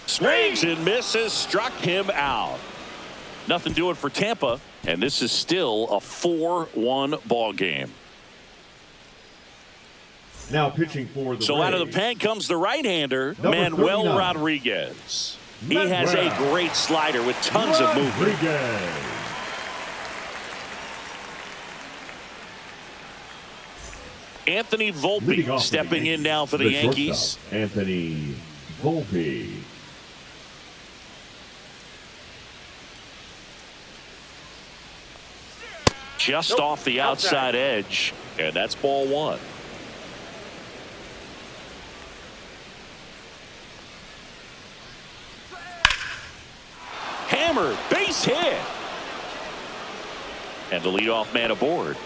Swings and misses. Struck him out. Nothing doing for Tampa, and this is still a 4-1 ball game. Now pitching for the So out of the pen comes the right-hander, Manuel Rodriguez. He has a great slider with tons of movement. Anthony Volpe stepping in now for the Yankees. Anthony Volpe. Just off the outside edge, and that's ball one. Hammered, base hit. And the leadoff man aboard.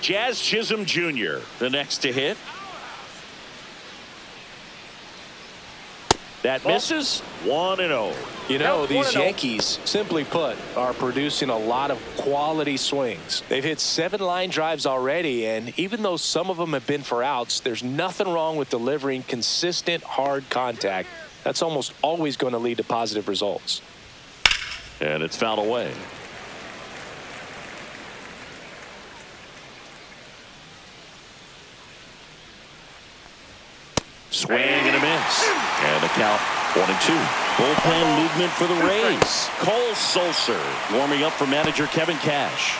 Jazz Chisholm Jr., the next to hit. That misses. 1-0. You know, these Yankees, simply put, are producing a lot of quality swings. They've hit 7 line drives already, and even though some of them have been for outs, there's nothing wrong with delivering consistent, hard contact. That's almost always going to lead to positive results. And it's fouled away. Swing and a miss. And the count 1-2. Bullpen movement for the Rays. Cole Sulser warming up for manager Kevin Cash.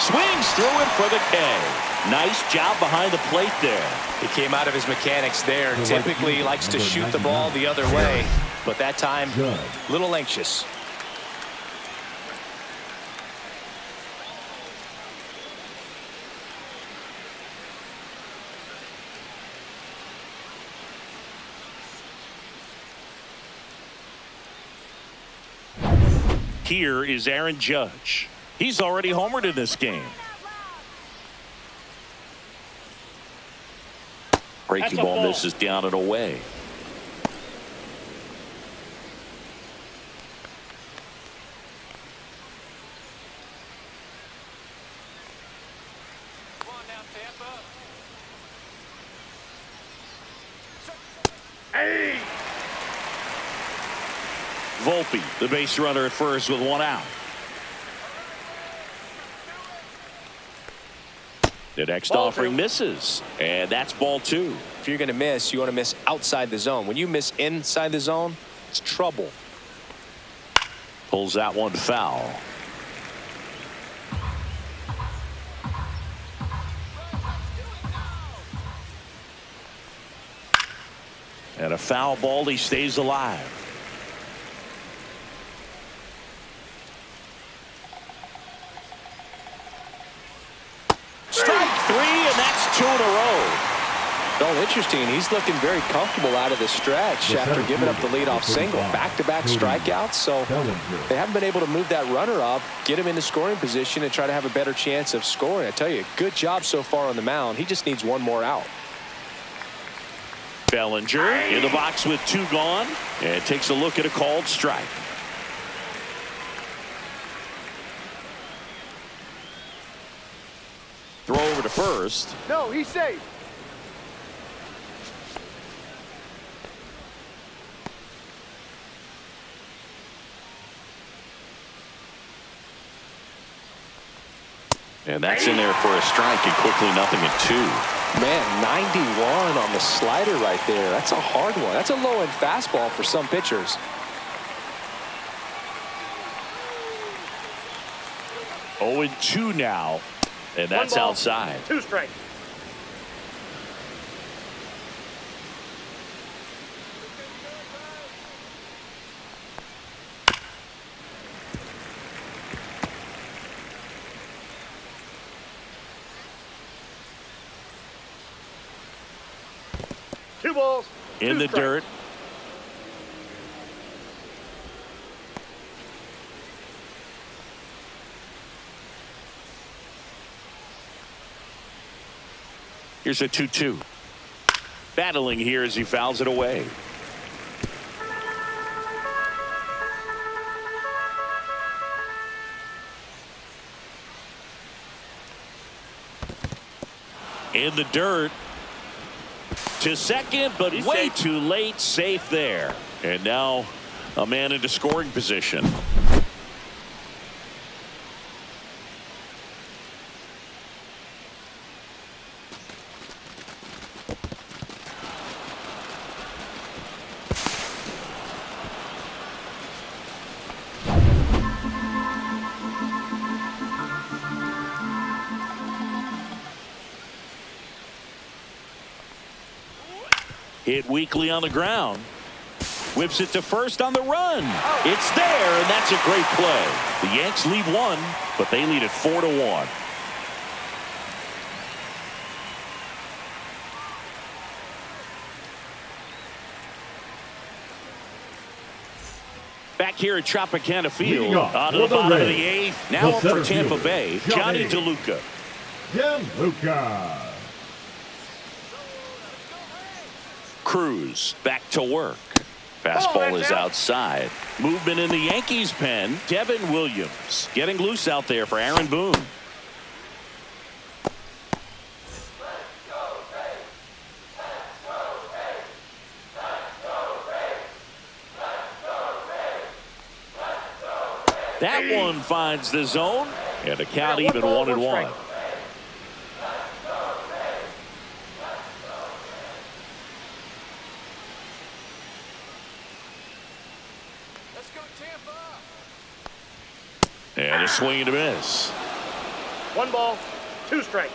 Swings through it for the K. Nice job behind the plate there. He came out of his mechanics there. Typically likes to shoot the ball the other way, but that time a little anxious. Here is Aaron Judge. He's already homered in this game. Breaking ball misses down and away. Come on now, Tampa. Hey! Volpe, the base runner at first with 1 out. The next offering misses, and that's ball 2. If you're going to miss, you want to miss outside the zone. When you miss inside the zone, it's trouble. Pulls that one foul. And a foul ball, he stays alive. Strike 3, and that's 2 in a row. Well, interesting. He's looking very comfortable out of the stretch after giving up the leadoff single. Back-to-back strikeouts, so they haven't been able to move that runner up, get him into scoring position, and try to have a better chance of scoring. I tell you, good job so far on the mound. He just needs one more out. Bellinger in the box with 2 gone, and takes a look at a called strike. Throw over to first. No, he's safe. And that's in there for a strike, and quickly nothing at 2. Man, 91 on the slider right there. That's a hard one. That's a low-end fastball for some pitchers. 0-2 now, and that's outside. 2 strikes. Two balls. In the dirt. Here's a 2-2. Battling here as he fouls it away. In the dirt. To second, but way too late. Safe there. And now a man into scoring position. Hit weakly on the ground. Whips it to first on the run. It's there, and that's a great play. The Yanks lead 1, but they lead it 4-1. Back here at Tropicana Field, out of the bottom of the 8th. Now up for Tampa Bay, Johnny DeLuca. DeLuca. Cruz back to work. Fastball is outside. Movement in the Yankees pen. Devin Williams getting loose out there for Aaron Boone. That one finds the zone, and the count even 1-1. And a swing and a miss. 1 ball, 2 strikes.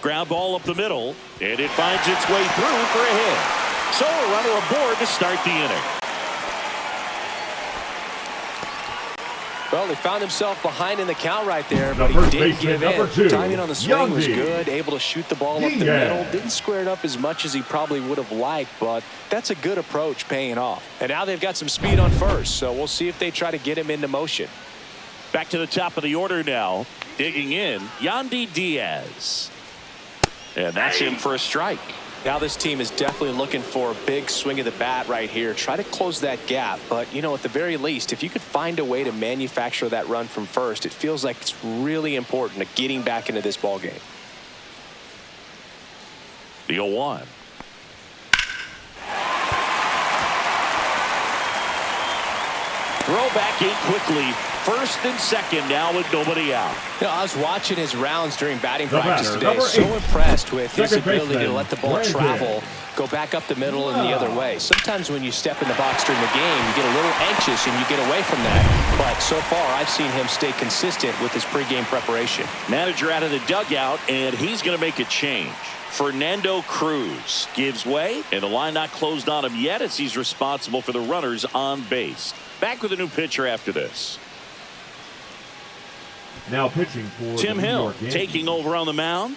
Ground ball up the middle, and it finds its way through for a hit. So a runner aboard to start the inning. Well, he found himself behind in the count right there, but he didn't give in. Timing on the swing was good, able to shoot the ball up the middle. Didn't square it up as much as he probably would have liked, but that's a good approach paying off. And now they've got some speed on first, so we'll see if they try to get him into motion. Back to the top of the order now. Digging in, Yandy Diaz. And that's in for a strike. Now this team is definitely looking for a big swing of the bat right here. Try to close that gap. But, you know, at the very least, if you could find a way to manufacture that run from first, it feels like it's really important to getting back into this ball game. The 0-1. Throw back in quickly. First and second now with nobody out. You know, I was watching his rounds during batting practice today. So impressed with his ability to let the ball travel, go back up the middle and the other way. Sometimes when you step in the box during the game, you get a little anxious and you get away from that. But so far, I've seen him stay consistent with his pregame preparation. Manager out of the dugout, and he's going to make a change. Fernando Cruz gives way, and the line not closed on him yet as he's responsible for the runners on base. Back with a new pitcher after this. Now pitching for Tim the New Hill York Yankees, taking over on the mound.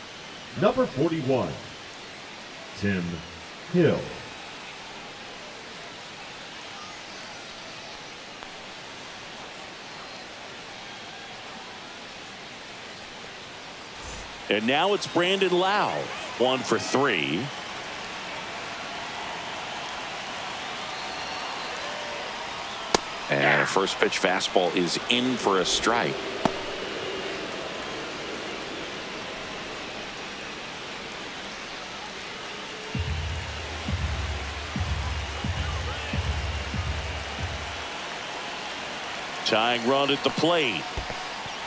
number 41, Tim Hill. And now it's Brandon Lau, 1 for 3. And a first pitch fastball is in for a strike. Tying run at the plate.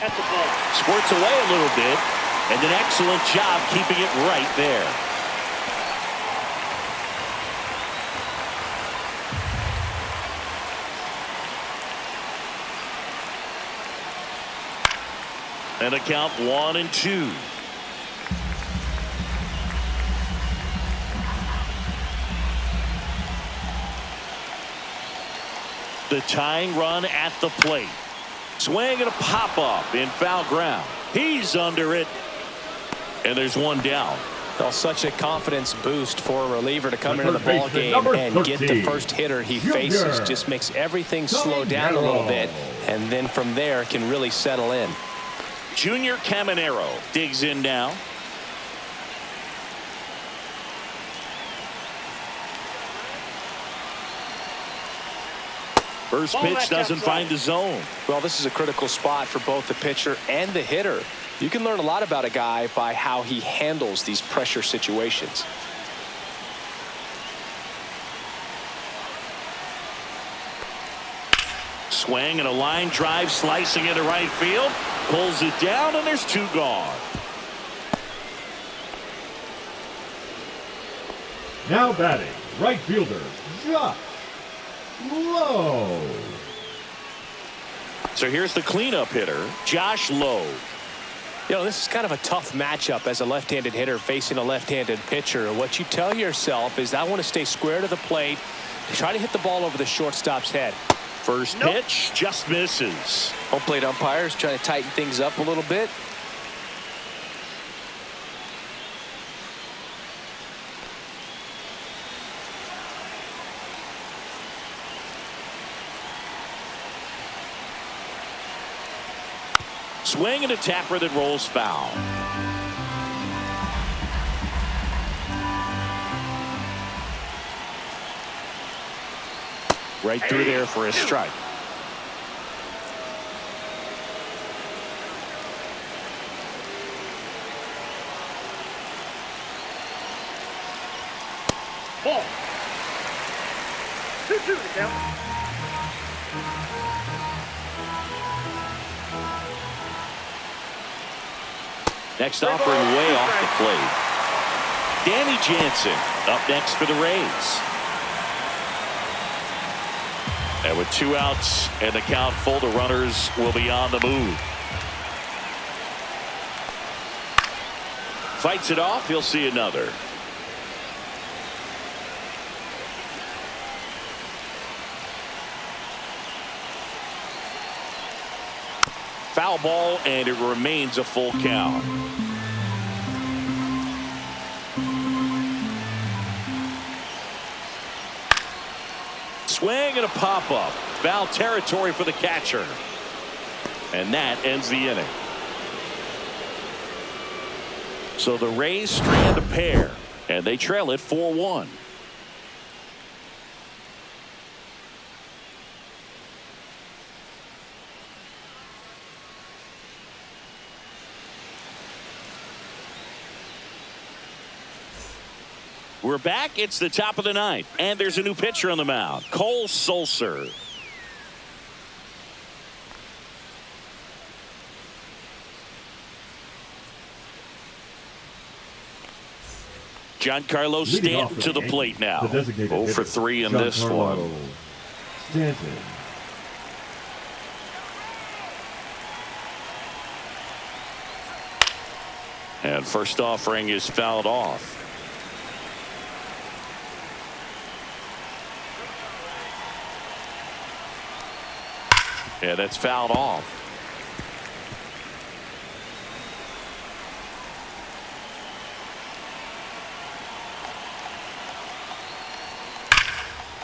At the plate. Squirts away a little bit. And an excellent job keeping it right there. And a count 1-2. The tying run at the plate. Swing and a pop up in foul ground. He's under it. And there's one down. Well, such a confidence boost for a reliever to come into the ball game and 13, get the first hitter he faces. Just makes everything slow down a little bit, and then from there can really settle in. Junior Caminero digs in now. First pitch doesn't find the zone. Well, this is a critical spot for both the pitcher and the hitter. You can learn a lot about a guy by how he handles these pressure situations. Swing and a line drive slicing into right field. Pulls it down, and there's 2 gone. Now batting, right fielder, Josh Lowe. So here's the cleanup hitter, Josh Lowe. You know, this is kind of a tough matchup as a left-handed hitter facing a left-handed pitcher. What you tell yourself is I want to stay square to the plate, try to hit the ball over the shortstop's head. First pitch just misses. Home plate umpires trying to tighten things up a little bit. Swing and a tapper that rolls foul. Right through there for a strike. Ball. 2-2 to count. Next offering way off the plate. Danny Jansen up next for the Rays. And with 2 outs and the count full, the runners will be on the move. Fights it off. He'll see another. Foul ball, and it remains a full count. Swing and a pop-up. Foul territory for the catcher. And that ends the inning. So the Rays strand a pair, and they trail it 4-1. We're back. It's the top of the 9th, and there's a new pitcher on the mound, Cole Sulser. Giancarlo Stanton to the plate now. 0 for 3 in this one. Stanton. And first offering is fouled off. And that's fouled off.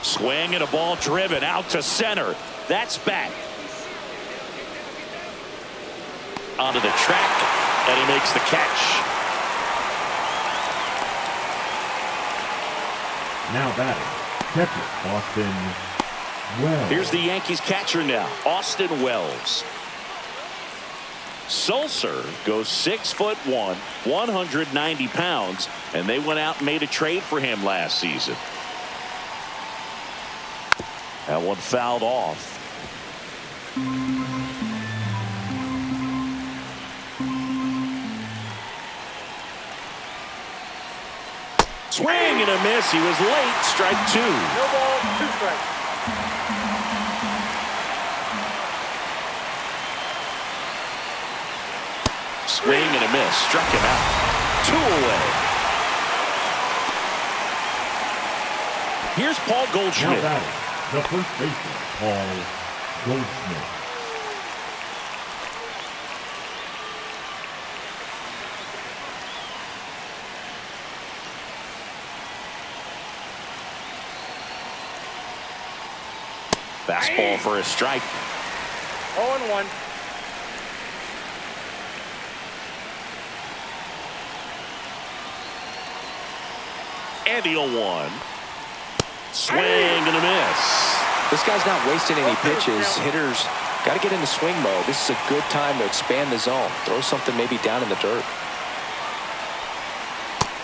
Swing and a ball driven out to center. That's back. Onto the track, and he makes the catch. Now batting, catcher Austin Wells. Here's the Yankees catcher now, Austin Wells. Sulcer goes 6'1", 190 pounds, and they went out and made a trade for him last season. That one fouled off. Swing and a miss. He was late. Strike two. No ball, 2 strikes. Swing and a miss. Struck him out. 2 away. Here's Paul Now Goldschmidt. batting, the first baseman, Paul Goldschmidt. Fastball for a strike. 0-1. And the 0-1. Swing and a miss. This guy's not wasting any pitches. Hitters got to get into swing mode. This is a good time to expand the zone. Throw something maybe down in the dirt.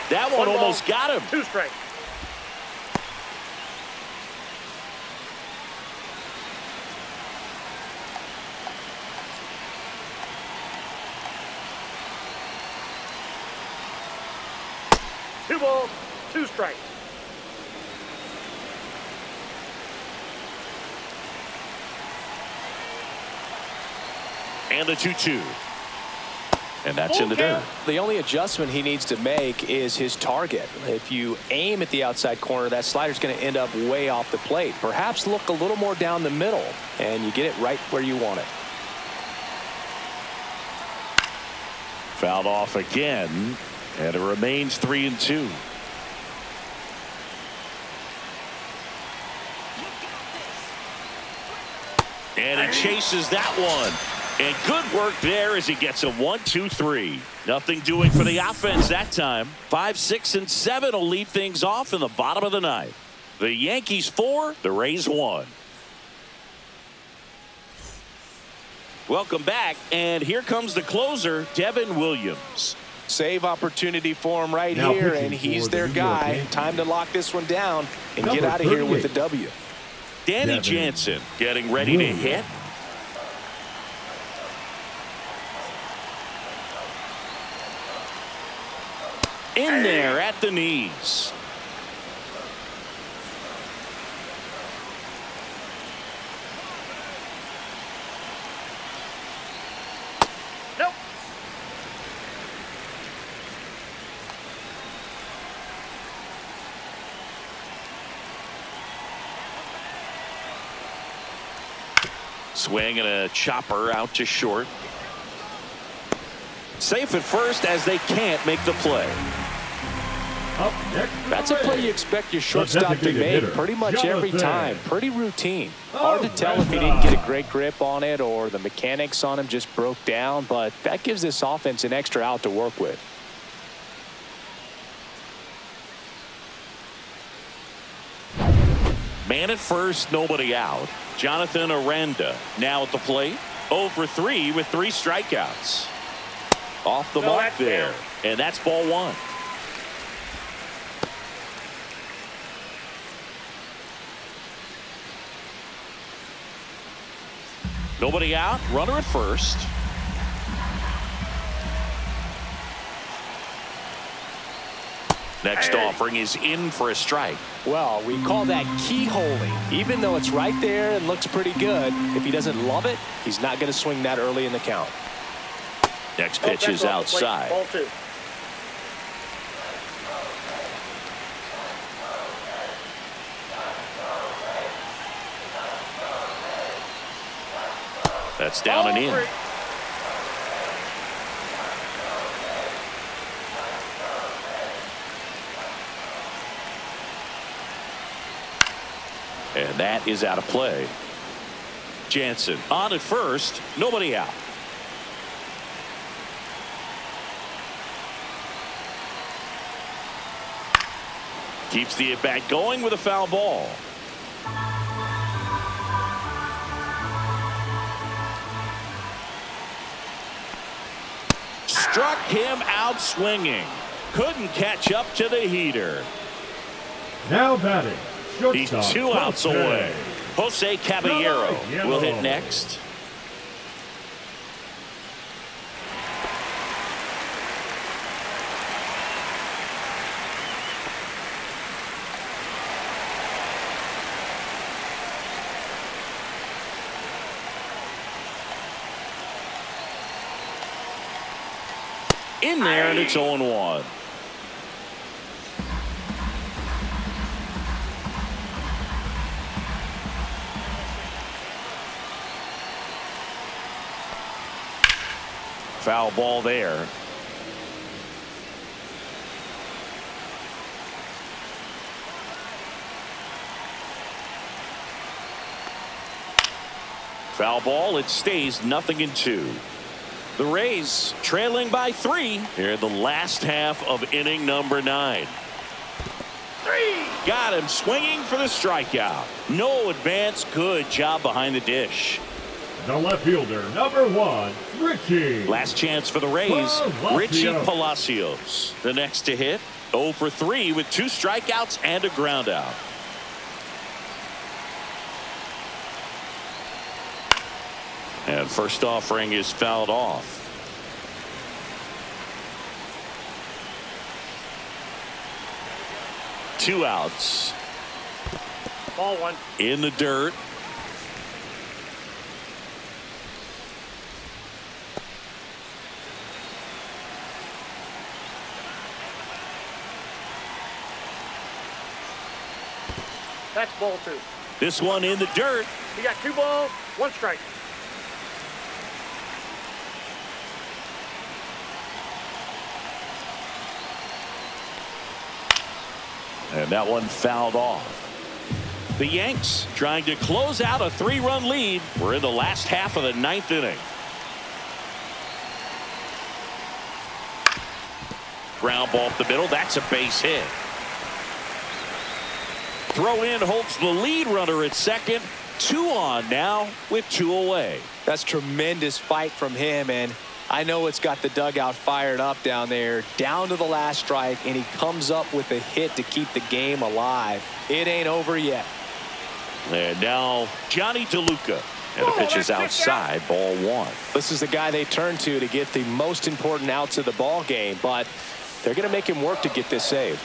That one almost got him. 2 strikes. Two balls, 2 strikes. And the 2-2. And that's in the dirt. The only adjustment he needs to make is his target. If you aim at the outside corner, that slider's going to end up way off the plate. Perhaps look a little more down the middle, and you get it right where you want it. Fouled off again, and it remains 3-2. And he chases that one. And good work there as he gets a 1-2-3. Nothing doing for the offense that time. 5, 6, and 7 will lead things off in the bottom of the ninth. The Yankees 4, the Rays 1. Welcome back, and here comes the closer, Devin Williams. Save opportunity for him right Now here, pitching and he's for the their New York guy. Yankees. Time to lock this one down and Number get out of here with the 38. W. Danny Devin Jansen getting ready to Williams. hit. In there at the knees. Nope. Swing and a chopper out to short. Safe at first as they can't make the play. Up next, That's a play you expect your shortstop to designated make hitter, pretty much every Jonathan. time. Pretty routine. Oh, Hard to tell if he didn't get a great grip on it or the mechanics on him just broke down, but that gives this offense an extra out to work with. Man at first, nobody out. Jonathan Aranda now at the plate. 0 for 3 with 3 strikeouts. Off the No, mark that's there. down. And that's ball 1. Nobody out. Runner at first. Next offering is in for a strike. Well, we call that keyholing. Even though it's right there and looks pretty good, if he doesn't love it, he's not going to swing that early in the count. Next pitch is That's off the plate. outside. Ball 2. That's down and in. Ball 3. And that is out of play. Jansen on at first, nobody out. Keeps the at-bat going with a foul ball. Struck him out swinging. Couldn't catch up to the heater. Now batting. He's 2 outs away. Jose Caballero will hit next. In there, and it's 0-1. Foul ball there. Foul ball. It stays 0-2. The Rays trailing by 3 here in the last half of inning number 9. 3. Got him swinging for the strikeout. No advance. Good job behind the dish. The left fielder, number 1, Richie. Last chance for the Rays. Richie Palacios. The next to hit. 0 for 3 with 2 strikeouts and a ground out. And first offering is fouled off. Two outs. Ball 1. In the dirt. That's ball 2. This one in the dirt. You got 2 balls, 1 strike. And that one fouled off. The Yanks trying to close out a 3-run lead. We're in the last half of the 9th inning. Ground ball up the middle. That's a base hit. Throw in holds the lead runner at second. 2 on now with 2 away. That's tremendous fight from him, and I know it's got the dugout fired up down there, down to the last strike, and he comes up with a hit to keep the game alive. It ain't over yet. And now Johnny DeLuca. And the pitch is outside, ball 1. This is the guy they turn to get the most important outs of the ball game, but they're going to make him work to get this save.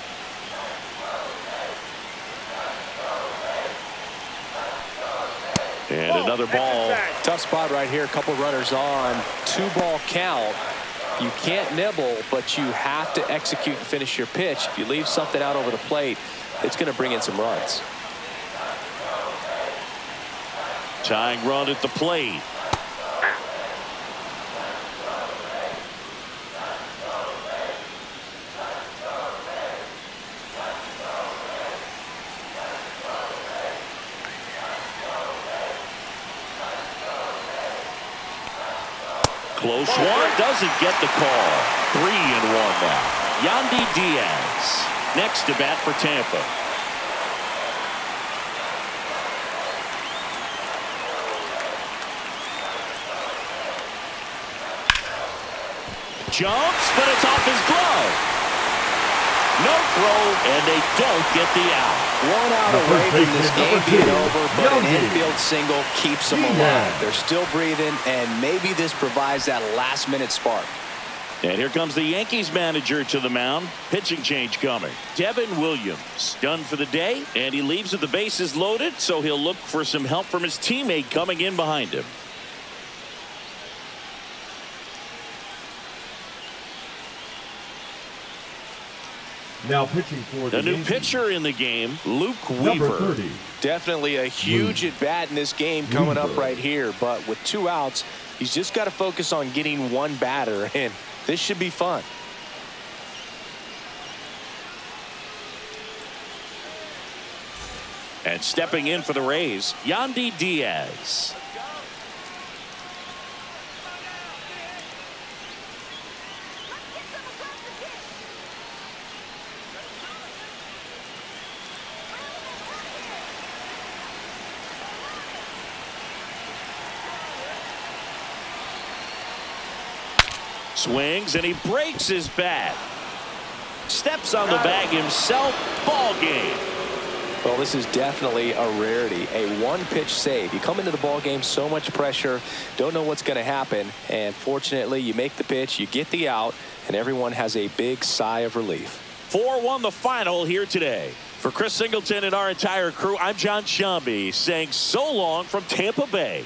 And another ball. Tough spot right here. A couple runners on. 2-ball count. You can't nibble, but you have to execute and finish your pitch. If you leave something out over the plate, it's going to bring in some runs. Tying run at the plate. Close one, doesn't get the call. 3-1 now. Yandy Diaz next to bat for Tampa. Jumps, but it's off his glove. No throw, and they don't get the out. 1 out away from this game being over, but an infield single keeps them alive. They're still breathing, and maybe this provides that last-minute spark. And here comes the Yankees manager to the mound. Pitching change coming. Devin Williams done for the day, and he leaves with the bases loaded, so he'll look for some help from his teammate coming in behind him. Now pitching for the new Yankees. Pitcher in the game, Luke Number Weaver. 30. Definitely a huge at-bat in this game coming up right here, but with 2 outs, he's just got to focus on getting 1 batter, and this should be fun. And stepping in for the Rays, Yandy Diaz. Swings and he breaks his bat. Steps on the bag himself. Ball game. Well, this is definitely a rarity. A one-pitch save. You come into the ball game, so much pressure, don't know what's going to happen, and fortunately you make the pitch, you get the out, and everyone has a big sigh of relief. 4-1 the final here today. For Chris Singleton and our entire crew, I'm John Shambi saying so long from Tampa Bay.